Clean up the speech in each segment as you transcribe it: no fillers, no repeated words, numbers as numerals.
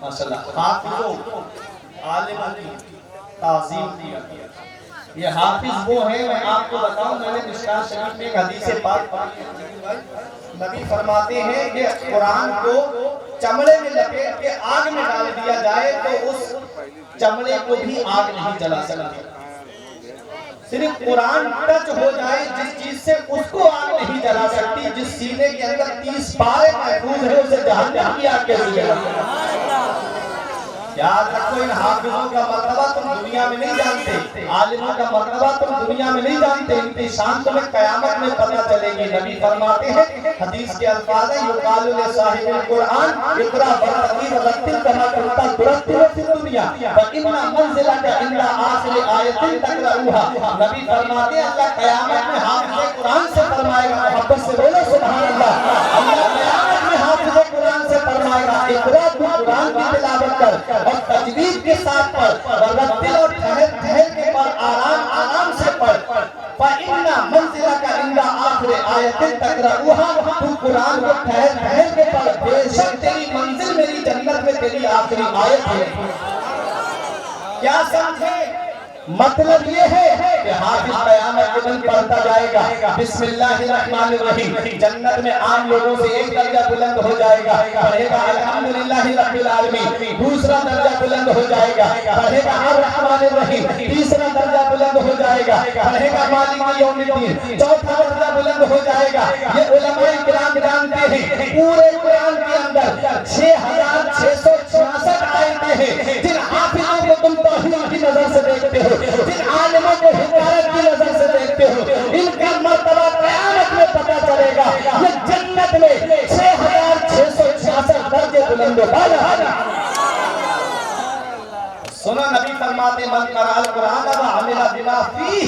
ماشاءاللہ حافظوں عالموں کی تعظیم کیا. یہ حافظ وہ ہیں، میں آپ کو بتاؤں، میں نے مشکوٰۃ شریف میں ایک حدیث پاک پڑھی. نبی فرماتے ہیں کہ قرآن کو چمڑے میں لپیٹ کے آگ میں ڈال دیا جائے تو اس چمڑے کو بھی آگ نہیں جلا سکتی. صرف قرآن ٹچ ہو جائے جس چیز سے اس کو آگ نہیں جلا سکتی. جس سینے کے اندر 30 پارے محفوظ ہے اسے جہنم کی آگ کیسے جلا سکتی؟ یاد رکھو ان حافظوں کا مرتبہ تم دنیا میں نہیں جانتے، عالموں کا مرتبہ تم دنیا میں نہیں جانتے، ان کی شان تمہیں قیامت میں پتہ چلے گی. نبی فرماتے ہیں، حدیث کے الفاظ ہیں، یقال لصاحب القرآن اقرأ وارتقی ورتل کما کنت ترتل فی الدنیا فإن منزلک عند آخر آیۃ تقرأها. نبی فرماتے ہیں اللہ قیامت میں حافظ قرآن سے فرمائے گا، محبت سے بولو سبحان اللہ. اللہ قیامت میں حافظ قرآن سے فرمائے گا اقرأ تو قرآن کی تلاوت کر اور تجوید کے ساتھ پڑھ، ورتل اور ٹھہر کے پڑھ، آرام سے پڑھ. فَإِنَّ مَنزِلَكَ عِنْدَ آخِرِ آیَةٍ تَقْرَؤُهَا. تو قرآن کو ٹھہر کے پڑھ، بے شک تیری منزل میری جنت میں تیری آخری آیت ہے. کیا سمجھے؟ مطلب یہ ہے کہ حافظ قیامت کے دن پڑھتا جائے گا بسم اللہ الرحمن الرحیم، جنت میں عام لوگوں سے ایک درجہ بلند ہو جائے گا. پڑھے گا الحمدللہ رب العالمین، دوسرا درجہ بلند ہو جائے گا. پڑھے گا الرحمن الرحیم، تیسرا درجہ بلند ہو جائے گا. پڑھے گا مالک یوم الدین، چوتھا درجہ بلند ہو جائے گا. یہ علماء کرام جانتے ہیں پورے قرآن کے اندر 6666 آیتیں ہیں. جن حافظوں کو تم توحید کی نظر سے دیکھتے ہو، جن عالموں کو حکایت کی نظر سے دیکھتے ہو، ان کا مرتبہ قیامت میں پتہ چلے گا. یہ جنت میں 6666 درجے بلند و بالا. سنو نبی فرماتے من قرأ القرآن وعمل بما فیہ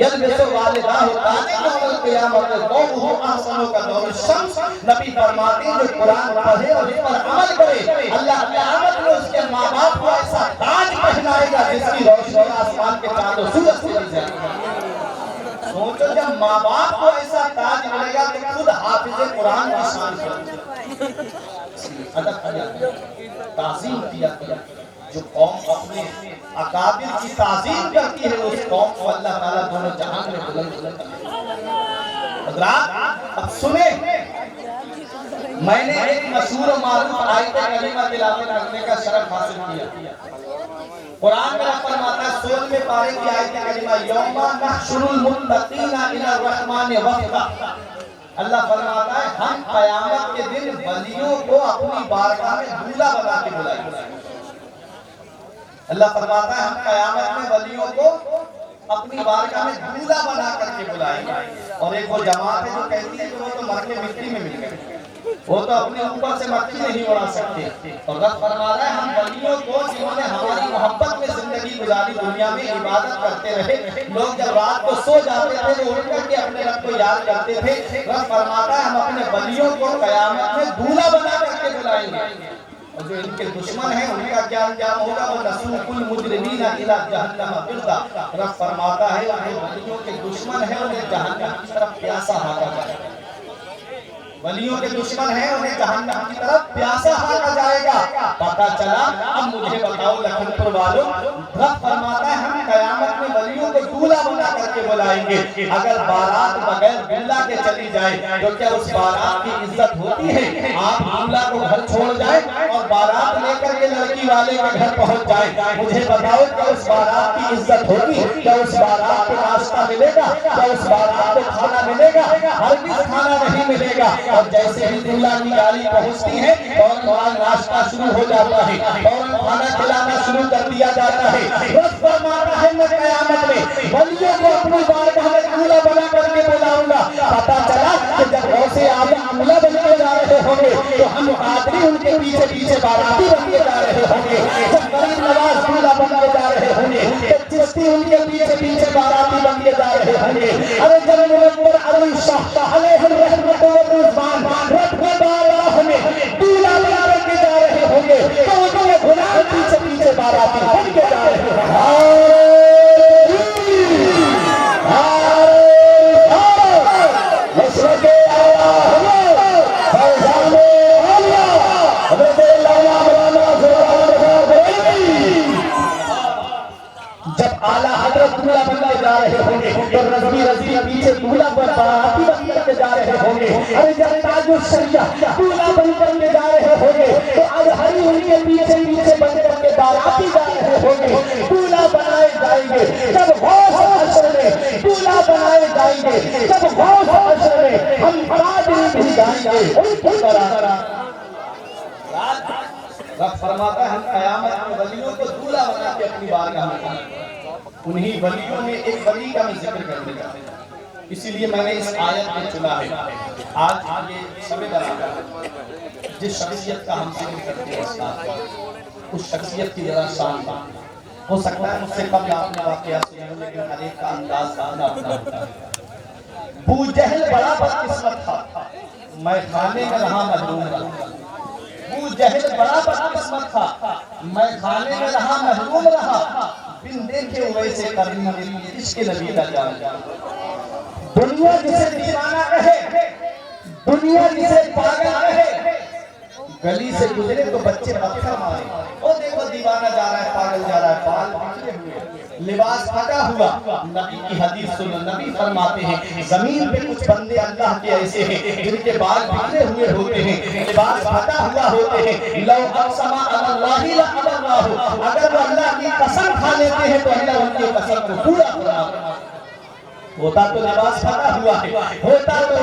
یلبس والداہ تاج یوم القیامت ضوءہ احسن کضوء الشمس. نبی فرماتے ہیں جو قرآن پڑھے اور اس پر عمل کرے اللہ قیامت میں اس کے ماں باپ کو ایسا تاج پہنائے گا جس کی روشنی آسمان کے چاند و سورج سے مل جائے گی. سوچو جب ماں باپ کو ایسا تاج ملے گا تو خود حافظ قرآن کی شان کیا ادب کیا، تعظیم کیا. جو قوم اپنے اکابر کی تعظیم کرتی ہے اس قوم کو اللہ تعالیٰ دونوں جہان میں بلند کرتا ہے. حضرات اب سنیں، میں نے ایک مشہور و معروف آیت کریمہ تلاوت کرنے کا شرف حاصل کیا. قرآن میں فرماتا ہے 16ویں پارے کی آیت کریمہ یوم نحشر المتقین الی الرحمن وفدا. اللہ فرماتا ہے ہم قیامت کے دن ولیوں کو اپنی بارگاہ میں دولہا بنا کے بلائیں گے. اللہ فرماتا ہے ہم قیامت میں ولیوں کو اپنی بارگاہ میں دولہا بنا کر کے بلائیں گے. اور ایک وہ جماعت ہے جو کہتی ہے کہ وہ تو مر کے مٹی میں مل گئے، وہ تو اپنے اوپر سے مکھی نہیں اڑا سکتے. اور رب فرما رہا ہے ہم ولیوں کو جنہوں نے ہماری محبت میں زندگی گزاری دنیا میں عبادت کرتے رہے، لوگ جب رات کو سو جاتے تھے تو اٹھ کر کے اپنے رب کو یاد کرتے تھے. رب فرماتا ہے ہم اپنے ولیوں کو قیامت میں دولہا بنا کر کے بلائیں گے. اور جو ان کے دشمن ہیں ان کا کیا انجام ہوگا؟ وہ نسوق المجرمین الی جہنم وردا. رب فرماتا ہے جو ولیوں کے دشمن ہیں انہیں جہنم کی طرف پیاسا ہانکا جائے گا. ولیوں کے دشمن ہیں انہیں جہنم کی طرف پیاسا ہانکا جائے گا. پتہ چلا. اب مجھے بتاؤ لکھن پور والوں، رب فرماتا ہے ہم قیامت میں ولیوں کو دولہا بنا کر کے بلائیں گے. اگر بارات بغیر دولہا کے چلی جائے تو کیا اس بارات کی عزت ہوتی ہے؟ آپ دولہا کو گھر چھوڑ جائیں اور بارات لے کر کے لڑکی والے کے گھر پہنچ جائیں، مجھے بتاؤ کیا اس بارات کی عزت ہوگی؟ کیا اس بارات کو ناشتہ ملے گا؟ کیا اس بارات کو کھانا ملے گا؟ ہرگز کھانا نہیں ملے گا. اور جیسے ہی دولہا کی گاڑی پہنچتی ہے فوراً ناشتہ شروع ہو جاتا ہے، فوراً کھانا کھلانا شروع کر دیا جاتا ہے. رب فرماتا ہے میں قیامت میں ولیوں کو اپنی بارگاہ میں دولہا بنا کر کے بلاؤں گا. پتہ چلا کہ جب غوث اعظم دولہا بن کے جا رہے ہوں گے تو ہم قادری ان کے پیچھے پیچھے باراتی بن کے جا رہے ہوں گے. جب غریب نواز دولہا بن کے جا رہے ہوں گے تو چشتی ان کے پیچھے پیچھے باراتی بن کے جا رہے ہوں گے. ارے جب منور علی شاہ علیہ الرحمت والرضوان رب کے بارگاہ میں دولہا بنا کے جا رہے ہوں گے تو وہ غلام پیچھے پیچھے باراتی بن کے جا رہے ہوں گے. مشرق حضرت علامہ مولانا فیضان بریلوی جب اعلیٰ حضرت دولہا بن کے جا رہے ہوں گے تو رضوی رضوی پیچھے دولہا بارآتی بن کر کے جا رہے ہوں گے. ارے جب تاج الشریعہ دولہا بن کر کے جا رہے ہوں گے تو ازہری ان کے پیچھے پیچھے بن کر کے بارآتی جا رہے ہوں گے. دولہا بنائے جائیں گے جب غوث حشر میں دولہا بنائے جائیں گے جب غوث حشر میں ہم قادری بھی جائیں گے ان کی طرح. رب فرماتا ہے ہم قیامت میں ولیوں کو دولہا بنا کے اپنی بارگاہ میں لاؤں گا. انہی ولیوں میں ایک ولی کا میں ذکر کرنے کا اسی لیے میں نے اس آیت میں چنا ہے. آج یہ شب برات جس شخصیت کا ہم ذکر کرتے ہیں ساتھ اس شخصیت کی ذرا شان ہو سکتا ہے مجھ سے قبل آپ نے واقعہ سنے ہو لیکن ہر ایک کا انداز اپنا اپنا ہوتا ہے. ابو جہل بڑا بدقسمت تھا میں کھانے میں رہا محروم رہا. ابو جہل بڑا بدقسمت تھا میں کھانے میں رہا محروم رہا. بن دیکھے ہوئے سے کریم میری عشق نبی کا جان. دنیا جسے دیوانہ کہے دنیا جسے پاگل کہے گلی سے گزرے تو بچے پتھر مارے. او دیکھو دیوانہ جا رہا ہے پاگل جا رہا ہے بال بکھرے ہوئے لباس پھٹا ہوا. نبی کی حدیث سنو نبی فرماتے ہیں زمین پہ کچھ بندے اللہ کے ایسے ہیں جن کے بال بکھرے ہوئے ہوتے ہیں لباس پھٹا ہوا ہوتے ہیں. لو اقسم علی اللہ لأبرہ اگر وہ اللہ کی قسم کھا لیتے ہیں تو اللہ ان کی قسم کو پورا کرتا. ہوتا تو لباس پھٹا ہوا ہے ہوتا تو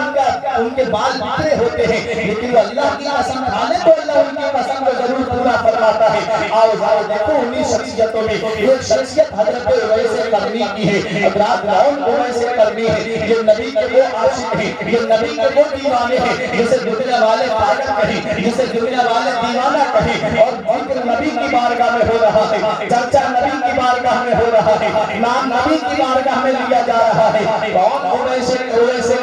ان کے بال بکھرے ہوتے ہیں لیکن وہ اللہ کی قسم کھا لے تو اللہ ان کی قسم کو ضرور پورا فرماتا ہے. آؤ ذرا دیکھو انہی شخصیتوں میں ایک شخصیت حضرت اویس قرنی کی ہے. حضرات کون اویس قرنی ہے؟ یہ نبی کے وہ عاشق ہیں یہ نبی کے وہ دیوانے ہیں جسے دنیا والے پاگل کہیں جسے دنیا والے دیوانہ کہیں. اور ذکر نبی کی بارگاہ میں ہو رہا ہے چرچا نبی کی بارگاہ میں ہو رہا ہے نام نبی کی بارگاہ میں لیا جا رہا ہے. کون اویس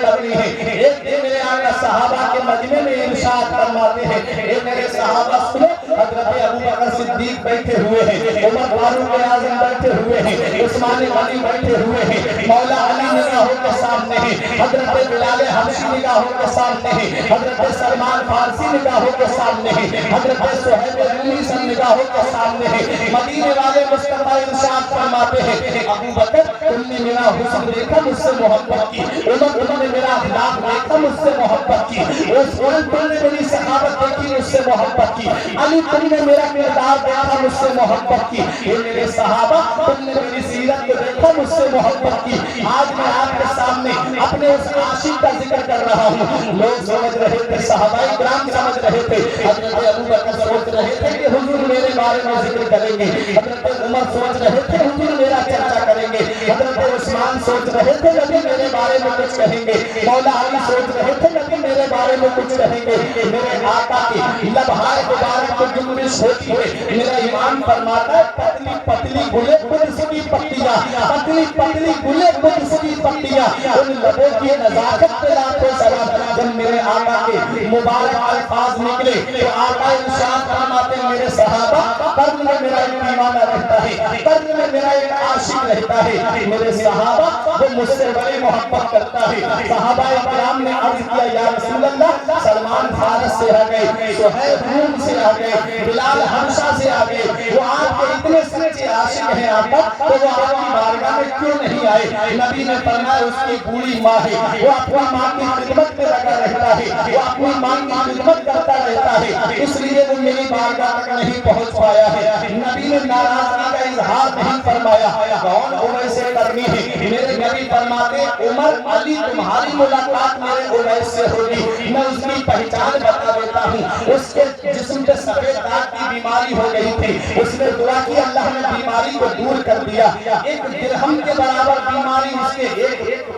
قرنی ہے؟ ایک دن میرے آقا صحابہ کے مجمع میں ارشاد فرماتے ہیں اے میرے صحابہ سنو حضرت ابوبکر صدیق بیٹھے ہوئے ہیں عمر فاروق اعظم بیٹھے ہوئے ہیں عثمان غنی بیٹھے ہوئے ہیں مولا علی نگاہوں کے سامنے ہیں حضرت بلال حبشی نگاہوں کے سامنے ہیں حضرت سلمان فارسی نگاہوں کے سامنے ہیں حضرت صہیب رومی سن نگاہوں کے سامنے ہیں. مدینے والے مصطفیٰ ارشاد فرماتے ہیں ابوبکر تم نے میرا حسن دیکھا مجھ سے محبت کی. عمر تم نے میرا اخلاق دیکھا مجھ سے محبت کی. عثمان تم نے میری سخاوت دیکھی مجھ سے محبت کی. علی تم نے میرا کردار دیکھا مجھ سے محبت کی. اے میرے صحابہ تم نے میری سیرت کو دیکھا مجھ سے محبت کی. آج میں آپ کے سامنے اپنے اس عاشق کا ذکر کر رہا ہوں. لوگ سمجھ رہے تھے صحابہ کرام سمجھ رہے تھے حضرت ابوبکر سوچ رہے تھے کہ حضور میرے بارے میں ذکر کریں گے. حضرت عمر سوچ رہے تھے حضور میرا چرچا کریں گے. حضرت عثمان سوچ رہے تھے نبی میرے بارے میں کچھ کہیں گے. مولا علی سوچ رہے تھے نبی میرے بارے میں کچھ کہیں گے. میرے آقا کی لبہائے مبارک کو جنبش ہوتی ہے. میرا ایمان فرماتا ہے پتلی پتلی گلے قدس کی پتیاں پتلی پتلی گلے قدس کی پتیاں ان لبوں کی نزاکت پہ لاکھوں سلام. جب میرے آقا کے مبارک الفاظ نکلے تو آقا ارشاد فرماتے ہیں میرے صحابہ قرن میں میرا ایک دیوانہ رہتا ہے قرن میں میرا ایک عاشق رہتا ہے. میرے صحابہ وہ مجھ سے بڑی محبت کرتا ہے. صحابہ کرام نے عرض کیا یا رسول اللہ سلمان فارس سے آ گئے صہیب روم سے آ گئے بلال حبشہ سے آ گئے وہ آپ کے اتنے سچے عاشق ہیں آقا تو وہ آپ کی بارگاہ میں کیوں نہیں آئے؟ نبی نے فرمایا اس کی بوڑھی ماں ہے وہ اپنی ماں کی خدمت میں لگا رہتا ہے وہ اپنی ماں کی خدمت کرتا رہتا ہے اس لیے وہ میری بارگاہ تک نہیں پہنچ پایا ہے. نبی نے ناراضگی کا اظہار نہیں فرمایا. کون اویس قرنی ہے؟ میرے نبی فرماتے عمر علی تمہاری ملاقات میرے اویس سے ہوگی میں اس کی پہچان بتا دیتا ہوں. اس کے جسم پہ سفید داغ کی بیماری ہو گئی تھی اس نے دعا کی اللہ نے بیماری کو دور کر دیا. ایک درہم کے برابر بیماری اس کے ایک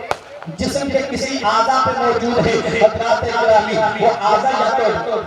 جسم کے کسی اعضاء پہ موجود ہے. حضرات گرامی وہ اعضاء یا تو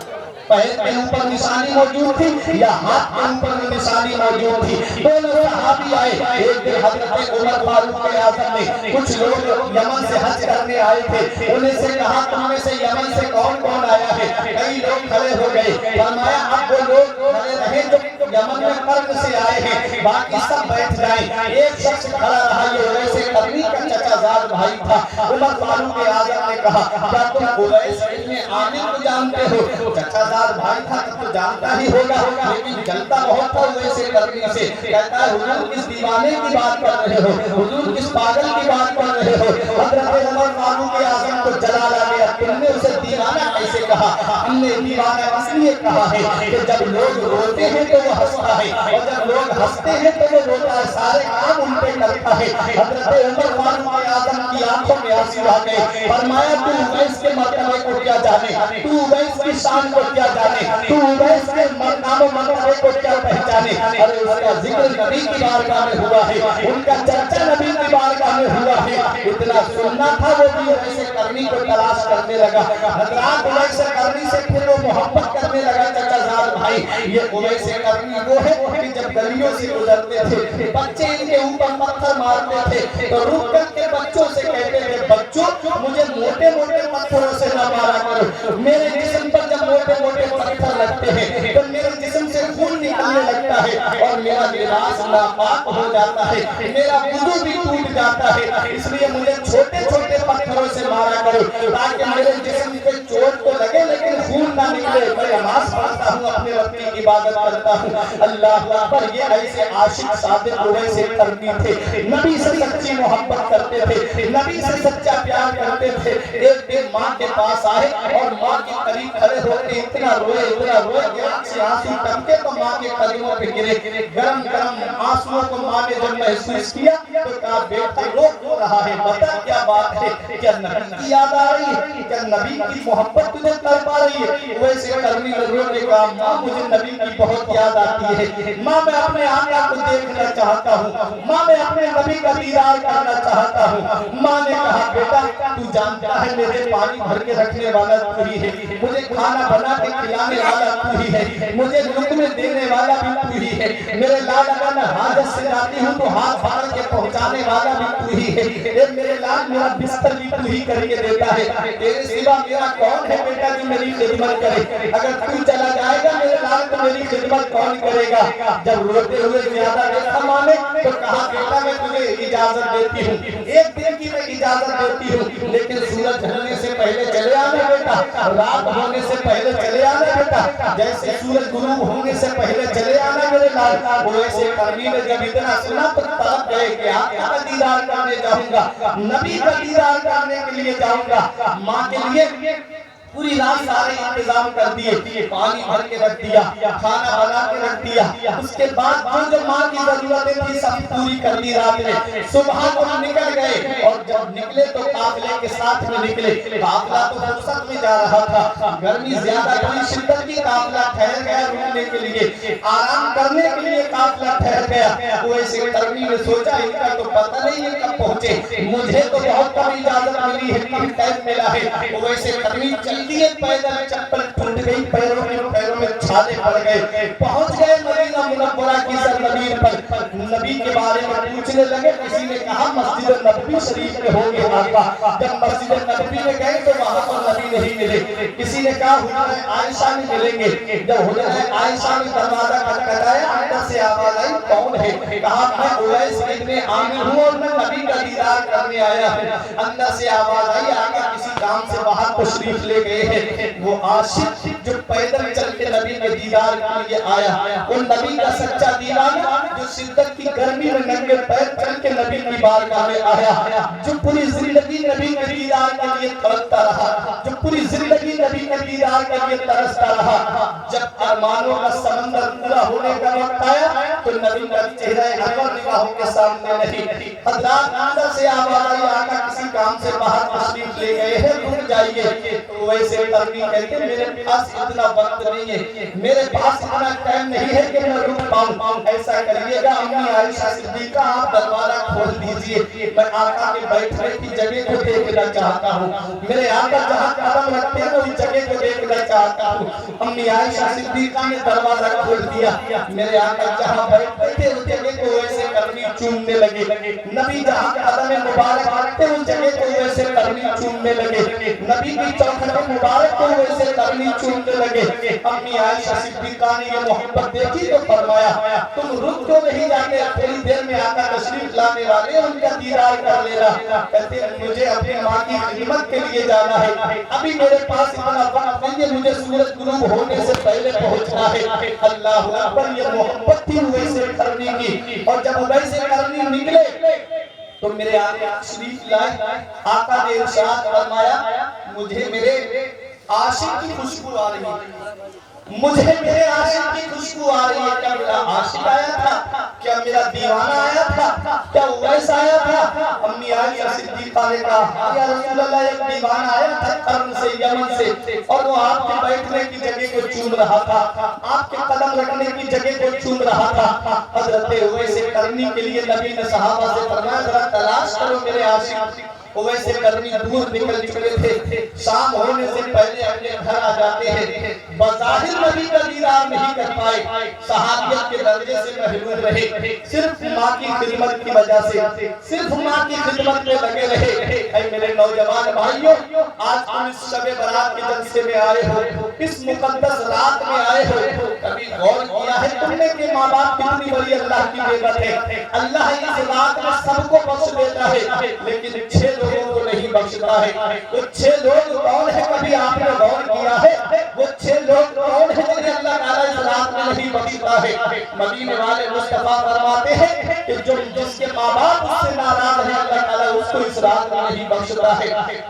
پیر کے اوپر نشانی موجود تھی یا ہاتھ کے اوپر نشانی موجود تھی. دونوں صحابی آئے. ایک دن حضرت عمر فاروق اعظم نے کچھ لوگ یمن سے حج کرنے آئے تھے انہیں سے کہا تم میں سے یمن سے کون کون آیا ہے؟ کئی لوگ کھڑے ہو گئے. فرمایا اب وہ لوگ کھڑے رہے جو یمن میں قرن سے آئے ہیں باقی سب بیٹھ جائیں. ایک شخص کھڑا رہا یہ اویس قرنی کا چچا زاد بھائی تھا. عمر فاروق اعظم نے کہا کیا تم اویس ابن عامر کو جانتے ہو؟ چچا دار بھائی تھا تب تو جانتا ہی ہوگا، لیکن جلتا بہت تھا ویسے کرنی سے. کہتا ہے حضور کس دیوانے کی بات کر رہے ہو، حضور کس پاگل کی بات کر رہے ہو. حضرت عمر فاروق اعظم کو جلال آ گیا. تم نے اسے دیوانہ کیسے کہا؟ ہم نے دیوانہ اس لیے کہا ہے کہ جب لوگ روتے ہیں تو وہ ہنستا ہے، اور جب لوگ ہنستے ہیں تو وہ روتا ہے، سارے کام ان پہ کرتا ہے. حضرت عمر فاروق اعظم کی آنکھوں میں آنسو آ گئے. فرمایا تو اویس کے مرتبے کو کیا جانے، تو اویس کی شان کو کیا جانے، تو اویس کے نام و مرتبے کو کیا پہچانے. اور اس کا ذکر نبی کی بارگاہ میں ہوا ہے، ان کا چرچا نبی کی بارگاہ میں ہوا ہے. اتنا سننا تھا وہ بھی اویس کرنی کو تلاش کرنے لگا. حضرات اویس کرنی سے پھر وہ محبت کرنے لگا. چچا زاد بھائی یہ اویس کرنی وہ ہے کہ جب گلیوں سے گزرتے تھے بچے ان کے اوپر پتھر مارتے تھے تو رک کر کے بچوں سے کہتے تھے بچوں مجھے موٹے موٹے پتھروں سے نہ مارا کرو. میرے جسم پر جب موٹے موٹے پتھر لگتے ہیں تو میرے جسم سے خون نکلنے لگتا ہے اور میرا لباس ناپاک ہو جاتا ہے، میرا وضو بھی ٹوٹ جاتا ہے. اس لیے مجھے چھوٹے چھوٹے پتھروں سے مارا کرو تاکہ میرے جسم پہ چوٹ تو لگے لیکن خون نہ نکلے. میں نماز پڑھتا ہوں، اپنے رب کی عبادت کرتا ہوں. اللہ اکبر. یہ ایسے عاشق صادق اویس کرنی تھے، نبی سے سچی محبت کرتے تھے، نبی سے سچا پیار کرتے تھے. ایک دن ماں کے پاس آئے اور ماں کے قریب کھڑے ہو کے اتنا روئے کہ آنکھ سے آنسو ٹپکے تو ماں کے قدموں پہ گرے. گرم گرم آنسوؤں کو ماں نے جب محسوس کیا تو کہا بیٹا رو رہا ہے، بتا کیا بات ہے، کیا نبی کی یاد آ رہی ہے، کیا نبی کی محبت تجھے تڑپا رہی ہے؟ ویسے کرنی لگوں نے کہا ماں مجھے نبی کی بہت یاد آتی ہے، ماں میں اپنے آقا کو دیکھنا چاہتا ہوں، ماں میں اپنے نبی کا دیدار کرنا چاہتا ہوں. ماں نے کہا بیٹا تو جانتا ہے میرے پانی بھر کے رکھنے والا تو ہی ہے، مجھے کھانا بنا کے کھلانے والا تو ہی ہے، مجھے لقمے دینے والا بھی تو ہی ہے. میرے لال اگر میں حاجت سے جاتی ہوں تو ہاتھ پکڑ کے پہنچانے والا بھی تو ہی ہے. میرے لال میرا بستر بھی تو ہی کر کے دیتا ہے. تیرے سوا میرا کون ہے بیٹا جو میری خدمت کرے؟ اگر تو چلا جائے گا میرے لال تو میری خدمت کون کرے گا؟ جب روتے ہوئے زیادہ دیکھا ماں نے تو کہا بیٹا میں تجھے اجازت دیتی ہوں، ایک دن کی میں اجازت دیتی ہوں، لیکن سورج ڈھلنے سے پہلے چلے آنا بیٹا، رات ہونے سے پہلے چلے آنا بیٹا، جیسے سورج غروب ہونے سے پہلے چلے آنا میرے لال. ویسے کرنی نے جب اتنا سنا تو طلب گئے کہ آقا کا دیدار کرنے جاؤں گا، نبی کا دیدار کرنے کے لیے جاؤں گا. ماں کے لیے پوری رات سارے انتظام کر دیے، پانی بھر کے رکھ دیا، کھانا بنا کے رکھ دیا. اس کے بعد جو ماں کی ضرورتیں تھی سب پوری کر دی رات میں. صبح کو نکل گئے اور جب نکلے تو قافلے کے ساتھ میں نکلے. قافلہ تو فرصت میں جا رہا تھا، گرمی زیادہ تھی، شدت کی قافلہ ٹھہر گیا رکنے کے لیے، آرام کرنے کے لیے قافلہ ٹھہر گیا. ویسے کرنی نے سوچا ان کا تو پتہ نہیں ہے کب پہنچے، مجھے تو بہت کم اجازت ملی ہے، کم ٹائم ملا ہے. ویسے کرنی چلتی ہے پیدل، چپل ٹوٹ گئی پیروں میں چھالے پڑ گئے. پہنچ گئے مدینہ منورہ کی سرزمین پر. نبی کے بارے میں پوچھنے لگے. کسی نے کہا مسجد نبوی شریف میں ہوں گے آقا. جب مسجد نبوی میں گئے تو وہاں پر نبی نہیں ملے. کسی نے کہا حجرہ عائشہ میں ملیں گے. جب حجرہ عائشہ میں دروازہ کھٹکھٹایا اندر سے آواز آئی کون ہے؟ کہا میں اویس ابن عامر ہوں اور میں نبی کا دیدار کرنے آیا ہوں. اندر سے آواز آئی آقا کسی کام سے باہر تشریف لے گئے ہیں. وہ عاشق جو پیدل چل کے نبی کے دیدار کے لیے آیا، وہ نبی کا سچا دیوانہ جو شدت کی گرمی میں ننگے پیر چل کے نبی کی بارگاہ میں آیا، جو پوری زندگی نبی کے دیدار کے لیے تڑپتا رہا، جو پوری زندگی نبی کے دیدار کے لیے ترستا رہا. جب ارمانوں کا سمندر پورا ہونے کا وقت آیا تو نبی کا چہرہ انور نگاہوں کے سامنے نہیں. حضرات اندر سے آواز آئی آقا کسی کام سے باہر تشریف لے گئے ہیں، رک جائیے. تو ویسے کرنی کہتے میرے پاس اتنا وقت نہیں ہے، میرے پاس اتنا ٹائم نہیں ہے کہ میں رک پاؤں. ایسا کریے گا امی عائشہ صدیقہ آپ دروازہ کھول دیجئے، میں آقا کے بیٹھنے کی جگہ کو دیکھنا چاہتا ہوں، میرے آقا جہاں قدم رکھتے ہیں اس جگہ کو دیکھنا چاہتا ہوں. امی عائشہ صدیقہ نے دروازہ کھول دیا. میرے آقا جہاں بیٹھتے تھے اس جگہ کو ویسے کرنی چومنے لگے. نبی جہاں قدم مبارک رکھتے اس جگہ کو ویسے کرنی چومنے لگے، نبی کی چوکھٹ مبارک کو ویسے کرنی چومنے لگے۔ امی عائشہ صدیقہ نے یہ محبت دیکھی تو فرمایا تم رک تو نہیں جاتے، تھوڑی دیر میں آقا تشریف لانے والے ان کا دیدار کر لینا۔ کہتے ہیں مجھے اپنی ماں کی خدمت کے لیے جانا ہے، ابھی میرے پاس اتنا وقت نہیں ہے، مجھے سورج غروب ہونے سے پہلے پہنچنا ہے۔ اللہ اکبر، یہ محبت تھی ویسے کرنے کی۔ اور جب ویسے کرنی نکلے تو میرے آقا تشریف لائے، آقا نے ارشاد فرمایا مجھے میرے عاشق کی خوشبو آ رہی ہے، مجھے میرے عاشق کی خوشبو آ رہی ہے۔ کیا میرا عاشق آیا تھا؟ کیا میرا دیوانہ آیا تھا؟ کیا اویس آیا تھا؟ امی عائشہ صدیقہ نے کہا یا رسول اللہ، ایک دیوانہ آیا تھا قرن سے، یمن سے، اور وہ آپ کے بیٹھنے کی جگہ کو چوم رہا تھا، آپ کے قدم رکھنے کی جگہ کو چوم رہا تھا۔ حضرت اویس کرنی کے لیے نبی نے صحابہ سے فرمایا ذرا تلاش کرو میرے عاشق۔ ویسے کرنی دور نکل چکے تھے، شام ہونے سے پہلے اپنے گھر آ جاتے ہیں، بظاہر نبی کا دیدار نہیں کر پائے، صحابیت کے درجے سے محروم رہے، صرف ماں کی خدمت کی وجہ سے، صرف ماں کی خدمت میں لگے رہے۔ اے میرے نوجوان بھائیوں، آج تم اس شب برات کے جلسے میں آئے ہو، اس مقدس رات میں آئے ہو، کبھی غور کیا ہے تم نے کہ ماں باپ کتنی بڑی اللہ کی نعمت ہے؟ اللہ اس رات میں سب کو بخش دیتا ہے، لیکن 6 لوگوں کو نہیں بخشتا ہے۔ وہ 6 لوگ کون ہے؟ کبھی آپ نے غور کیا ہے وہ 6 لوگ کون ہے جنہیں اللہ تعالیٰ اس رات میں نہیں بخشتا ہے؟ مدینے والے مصطفیٰ فرماتے ہیں کہ جس کے ماں باپ اس سے ناراض ہیں، اللہ تعالیٰ اس کو اس رات میں نہیں بخشتا ہے۔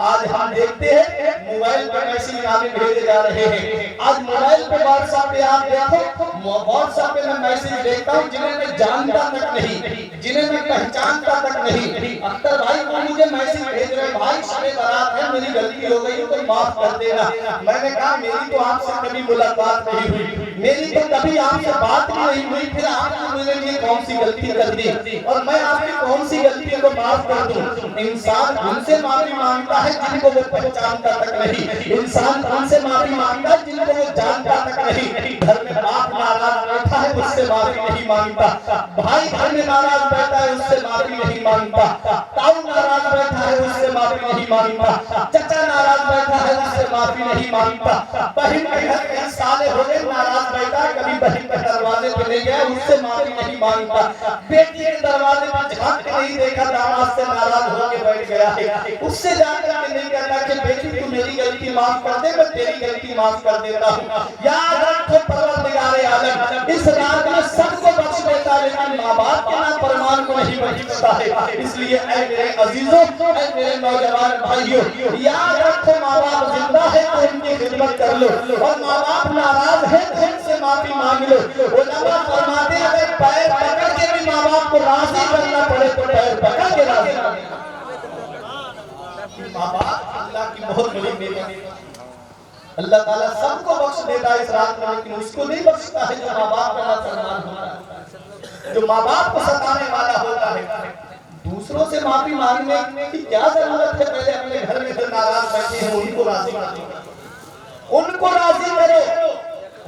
آج ہم دیکھتے ہیں موبائل پہ میسیج آگے بھیجے جا رہے ہیں، آج موبائل پہ واٹس ایپ پہ آپ دیکھو، واٹس ایپ پہ میں میسیج دیکھتا ہوں جنہیں میں جانتا تک نہیں، جنہیں میں پہچانتا تک نہیں۔ اختر بھائی کو مجھے میسیج بھیج رہے بھائی شب برات ہے، میری غلطی ہو گئی تو معاف کر دینا۔ میں نے کہا میری تو آپ سے کبھی ملاقات نہیں ہوئی، میری تو کبھی آپ سے بات بھی نہیں ہوئی، پھر آپ نے میرے لیے کون سی غلطی کر دی اور میں آپ کی کون سی غلطی کو معاف کر دوں؟ انسان ان سے معافی مانگتا ہے جن کو وہ پہچانتا تک نہیں، انسان ان سے معافی مانگتا ہے جن کو وہ جانتا تک نہیں۔ گھر میں باپ ناراض بیٹھا ہے اس سے معافی نہیں مانگتا، بھائی گھر میں ناراض بیٹھا ہے اس سے معافی نہیں مانگتا، تاؤ ناراض بیٹھا ہے اس سے معافی نہیں مانگتا، چچا ناراض بیٹھا ہے اس سے معافی نہیں مانگتا، بہن کے گھر کئی سالے ہو گئے ناراض بیٹھا کبھی بہن کے دروازے پہ نہیں گیا اس سے معافی نہیں مانگتا، بیٹی کے دروازے پہ جھانک کے نہیں دیکھا داماد سے ناراض ہو کے بیٹھ گیا ہے، اس سے جا کر کے نہیں کہتا کہ بیٹی تو میری غلطی معاف کر دے میں تیری غلطی معاف کر دیتا ہوں۔ یاد رکھو پروردگار عالم اس رات میں سب کو بخش دیتا ہے لیکن ماں باپ کے نافرمان کو نہیں بخشتا ہے۔ اس لیے اے میرے عزیزوں، اے میرے نوجوان بھائیوں، یاد رکھو ماں باپ زندہ ہے تو ان کی خدمت کر لو، اور ماں باپ ناراض ہے تو ان سے معافی مانگ لو۔ علماء فرماتے ہیں اگر پیر پکڑ کے بھی ماں باپ کو راضی کرنا پڑے تو پیر پکڑ کے راضی کرنا۔ ماں باپ اللہ کی بہت بڑی نعمت ہے، اللہ تعالیٰ سب کو بخش دیتا ہے اس رات میں، لیکن اس کو نہیں بخشتا ہے جو ماں باپ کا نافرمان ہوتا ہے، جو ماں باپ کو ستانے والا ہوتا ہے۔ دوسروں سے معافی مانگنے کی کیا ضرورت ہے؟ پہلے اپنے گھر میں جو ناراض بیٹھے ہیں ان کو راضی کرو، ان کو راضی کرو،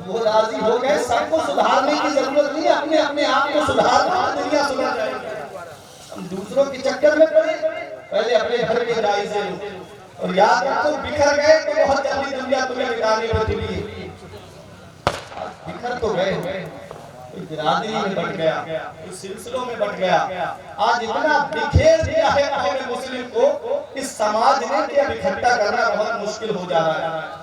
وہ راضی ہو گئے، سب کو سدھارنے کی ضرورت نہیں، اپنے اپنے آپ کو سدھارنا دنیا سدھر جائے گی۔ ہم دوسروں کے چکر میں پڑے، پہلے اپنے گھر کے جائزے لو، اور یاد رکھو بکھر گئے تو بہت جلدی دنیا تمہیں مٹانے میں تلی ہے۔ بکھر تو گئے ہوئے، کوئی برادری میں بٹ گیا، کوئی سلسلوں میں بٹ گیا، آج اتنا بکھیر دیا ہے قوم مسلم کو اس سماج نے کہ اب اکٹھا کرنا بہت مشکل ہو جا رہا ہے۔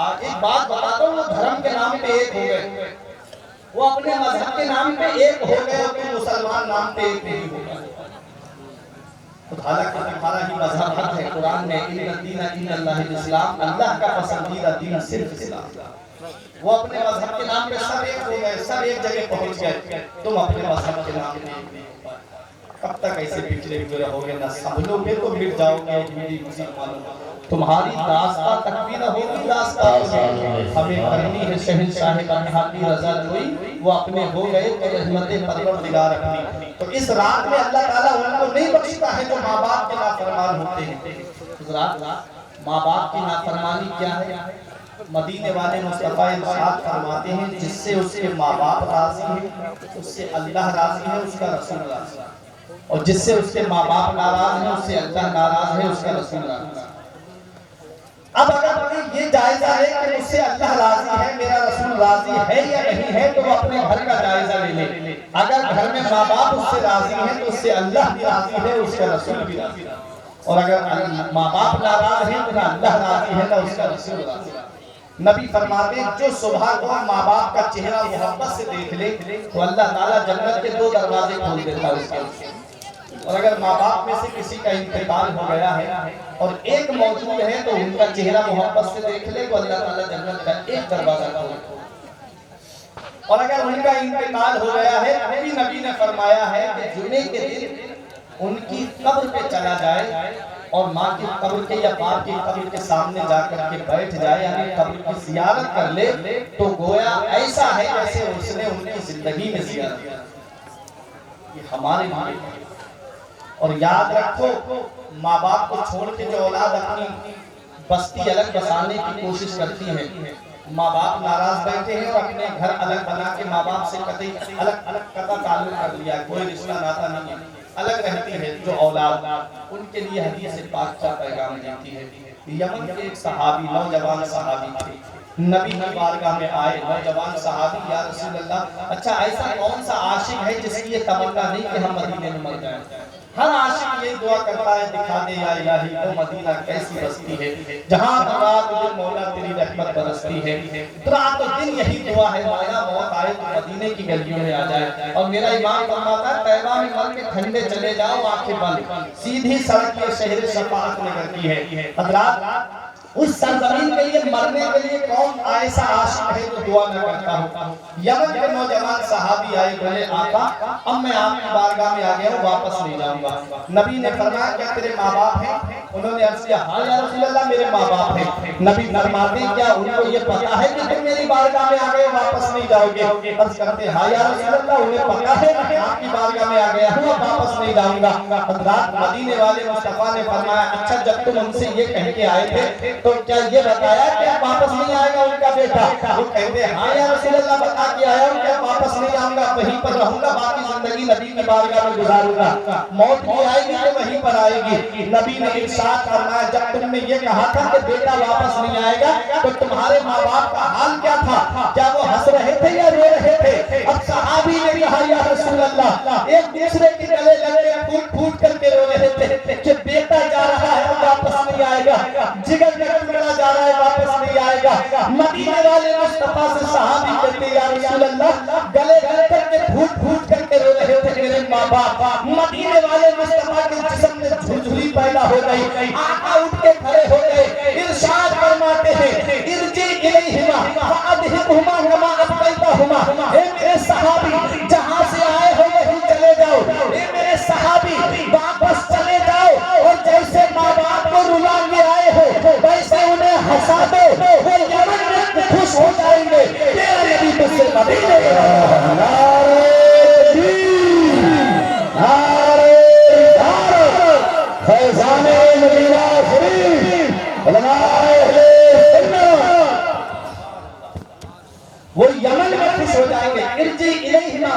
آج ایک بات بتاتا ہوں، وہ دھرم کے نام پہ ایک ہو گئے، وہ اپنے مذہب کے نام پہ ایک ہو گئے، اور تم مسلمان نام پہ ایک نہیں ہو گئے۔ حالانکہ ہمارا ہی مذہب حق ہے، قرآن میں ان الدین عند اللہ الاسلام، اللہ کا پسندیدہ دین صرف اسلام۔ وہ اپنے مذہب کے نام پہ سب ایک ہو گئے، سب ایک جگہ پہنچ گئے، تم اپنے مذہب کے نام پہ ایک نہیں ہو پائے۔ کب تک ایسے پچھڑے ہوئے رہو گے؟ نہ سمجھو گے تو مٹ جاؤ گے ہندی مسلمانوں، تمہاری داستان تک بھی نہ ہوگی، داستان ہمیں کرنی ہے شہنشاہ کا کی رضا جوئی، وہ اپنے ہو گئے تو رحمت پروردگار اپنی۔ تو اس رات میں اللہ تعالیٰ ان کو نہیں بخشتا ہے جو ماں باپ کے نافرمان ہوتے ہیں۔ اس رات ماں باپ کی نافرمانی کیا ہے؟ مدینے والے مصطفیٰ ارشاد فرماتے ہیں جس سے اس کے ماں باپ راضی ہیں اس سے اللہ راضی ہے، اس کا رسول راضی ہے، اور جس سے اس کے ماں باپ ناراض ہیں اس سے اللہ ناراض ہے، اس کا رسول راضی ہے۔ اب اگر کوئی یہ جائزہ ہے کہ مجھ سے اللہ راضی ہے، میرا رسول راضی ہے یا نہیں ہے، تو وہ اپنے گھر کا جائزہ لے لے۔ اگر گھر میں ماں باپ اس سے راضی ہیں تو اس سے اللہ بھی راضی ہے، اس کا رسول بھی راضی ہے۔ اور اگر ماں باپ ناراض ہیں تو نہ اللہ راضی ہے نہ اس کا رسول راضی ہے۔ نبی فرماتے ہیں جو صبح کو ماں باپ کا چہرہ محبت سے دیکھ لے تو اللہ تعالیٰ جنت کے 2 دروازے کھول دیتا ہے اس کے۔ اور اگر ماں باپ میں سے کسی کا انتقال ہو گیا ہے اور ایک موجود ہے تو ان کا چہرہ محبت سے دیکھ لے تو اللہ تعالیٰ جنت کا 1 دروازہ کھول دیتا ہے۔ اور اگر ان کا انتقال ہو گیا ہے ابھی نبی نے فرمایا ہے کہ جمعے کے دن ان کی قبر پہ چلا جائے اور ماں کی قبر کے یا باپ کی قبر کے سامنے جا کر کے بیٹھ جائے، یعنی قبر کی زیارت کر لے، تو گویا ایسا ہے جیسے اس نے ان کی زندگی میں زیارت کی۔ یہ ہمارے لیے۔ اور یاد رکھو ماں باپ کو چھوڑ کے جو اولاد اپنی بستی الگ بسانے کی کوشش کرتی ہے، ماں باپ ناراض بیٹھے ہیں اور اپنے گھر الگ بنا کے ماں باپ سے قطعی قطع تعلق کر لیا، کوئی رشتہ ناتا نہیں ہے، الگ رہتی ہے جو اولاد، ان کے لیے حدیث پاک کا پیغام دیتی ہے۔ یمن کے ایک صحابی، نوجوان صحابی تھے، نبی کی بارگاہ میں آئے۔ نوجوان صحابی، یا رسول اللہ، اچھا ایسا کون سا عاشق ہے جس کی یہ تمنا نہیں کہ ہم مدینے میں مر جائیں؟ ہر عاشق یہ دعا کرتا ہے، دکھا دے یا الہی وہ مدینہ کیسی بستی ہے جہاں رات دن مولا تیری رحمت برستی ہے۔ رات و دن یہی دعا ہے، مولا موت آئے تو مدینے کی گلیوں میں آ جائے۔ اور میرا امام فرماتا ہے طیبہ میں مر کے ٹھنڈے چلے جاؤ آنکھیں بند، سیدھی سڑک یہ شہر شفاعت نگر کی ہے۔ حضرات اس سرزمین کے لیے مرنے کے لیے کون ایسا عاشق ہے جو دعا نہ کرتا ہو؟ یمن کے نوجوان صحابی آئے، بولے آقا اب میں آپ کی بارگاہ میں آ گیا ہوں، واپس نہیں جاؤں گا۔ نبی نے فرمایا کیا تیرے ماں باپ ہیں؟ انہوں نے عرض کیا ہاں یا رسول اللہ میرے ماں باپ ہیں۔ نبی فرماتے ہیں کیا ان کو یہ پتا ہے کہ تم میری بارگاہ میں آ گئے واپس نہیں جاؤ گے؟ عرض کرتے ہاں یا رسول اللہ انہیں پتا ہے میں آپ کی بارگاہ میں آ گیا ہوں، اب واپس نہیں جاؤں گا۔ حضرات مدینے والے مصطفیٰ نے فرمایا اچھا جب تم ان سے یہ کہہ کے آئے تھے تو کیا یہ بتایا کہ اب واپس نہیں آئے گا ان کا بیٹا؟ وہ کہتے ہیں ہاں یا رسول اللہ بتا کے آیا ہوں کہ واپس نہیں آؤں گا، وہیں پر رہوں گا، باقی زندگی نبی کی بارگاہ میں گزاروں گا، موت بھی آئے گی تو وہیں پر آئے گی۔ نبی نے ارشاد فرمایا جب تم نے یہ کہا تھا کہ بیٹا واپس نہیں آئے گا تو تمہارے ماں باپ کا حال کیا تھا؟ کیا وہ ہنس رہے تھے یا رو رہے تھے؟ اب صحابی نے کہا یا رسول اللہ ایک دوسرے کے گلے لگے پھوٹ پھوٹ کر کے رو رہے تھے کہ بیٹا جا رہا ہے واپس نہیں آئے گا، جگر کا ٹکڑا جا رہا ہے واپس نہیں آئے گا۔ مدینے والے مصطفیٰ سے صحابی کہتے یا رسول اللہ گلے گلے کر کے پھوٹ پھوٹ کر کے رو رہے تھے میرے ماں باپ۔ مدینے والے مصطفیٰ کے جسم میں جھرجھری پیدا ہو گئی، آقا اٹھ کے کھڑے ہو گئے، ارشاد فرماتے ہیں ارجع الیہما فادھبہما کما ابقیتہما، اے میرے صحابی جہاں سے آئے ہو وہیں چلے جاؤ، اے میرے صحابی واپس چلے جاؤ، اور جیسے ماں باپ کو رلا کے آئے ہو ویسے انہیں ہنسا دو، وہ یمن میں خوش ہو جائیں گے، تیرا نبی تجھ سے مدینے میں نعرہ تکبیر، نعرہ رسالت، فیضان مدینہ شریف، علماء اہل سنت، وہ یمن میں خوش ہو جائیں گے۔ ارجع الیہما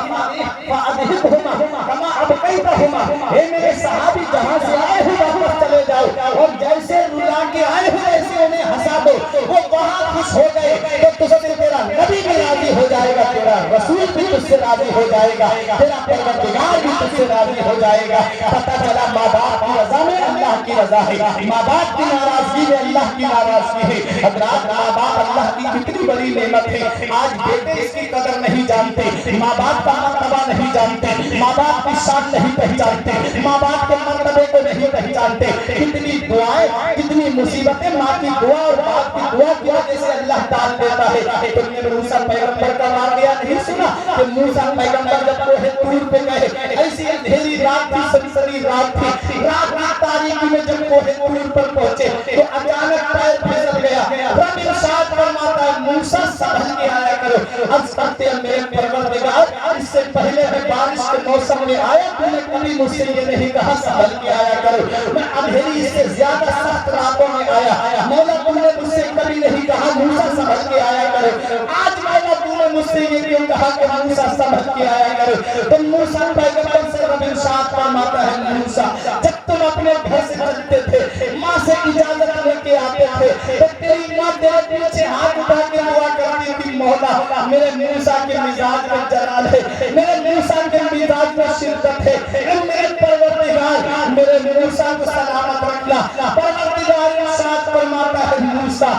فادھبہما کما ابقیتہما، اے میرے صحابی جہاں سے آئے ہو واپس چلے جاؤ، اور جیسے رلا کے آئے ہو ایسے انہیں ہنسا دو، وہ وہاں خوش ہو گئے تو تجھ سے تیرا نبی بھی راضی ہو جائے گا، تیرا رسول بھی تجھ سے راضی ہو جائے گا، تیرا پروردگار بھی تجھ سے راضی ہو جائے گا۔ پتہ چلا ماں باپ کی رضا میں اللہ کی رضا ہے، ماں باپ کی ناراضگی میں اللہ کی ناراضگی ہے۔ حضرات ماں باپ اللہ کی کتنی بڑی نعمت ہے، آج بیٹے اس کی قدر نہیں جانتے، ماں باپ کا مرتبہ نہیں جانتے، ماں باپ کی شان نہیں پہچانتے، ماں باپ کے مرتبے کو نہیں پہچانتے۔ کتنی دعائیں کتنی مصیبتیں ماں کی دعا اور باپ کی دعا کی وجہ سے اللہ ٹال دیتا ہے۔ تم نے موسیٰ پیغمبر کا واقعہ نہیں سنا کہ موسیٰ پیغمبر جب کوہ طور پہ گئے، ایسی اندھیری رات تھی، سنسنی رات تھی، رات کی تاریکی میں جب کوہ طور پر پہنچے تو اچانک پیر پھسل گیا۔ رب ارشاد فرماتا ہے موسیٰ سنبھل کے آیا کرو۔ عرض کرتے ہیں میرے پروردگار اس سے پہلے میں بارش کے موسم میں آیا، تو نے کبھی مجھ سے یہ نہیں کہا سنبھل کے آیا کرو۔ میں اندھیری سے زیادہ سخت راتوں میں آیا، مولا تم نے مجھ سے کبھی نہیں کہا موسیٰ سنبھل کے آیا کرو۔ آج مولا تم نے مجھ سے یہ کیوں کہا کہ موسیٰ سنبھل کے آیا کرو؟ تو موسیٰ پیغمبر سے رب ارشاد فرماتا ہے موسیٰ جب تم اپنے گھر سے چلتے تھے، ماں سے اجازت لے کے آتے تھے، تو مولا میرے موسیٰ کے مزاج میں جلال ہے، میرے موسیٰ کے مزاج میں شدت ہے، میرے پروردگار میرے موسیٰ کو سلامت رکھنا۔ پروردگار ارشاد فرماتا ہے موسیٰ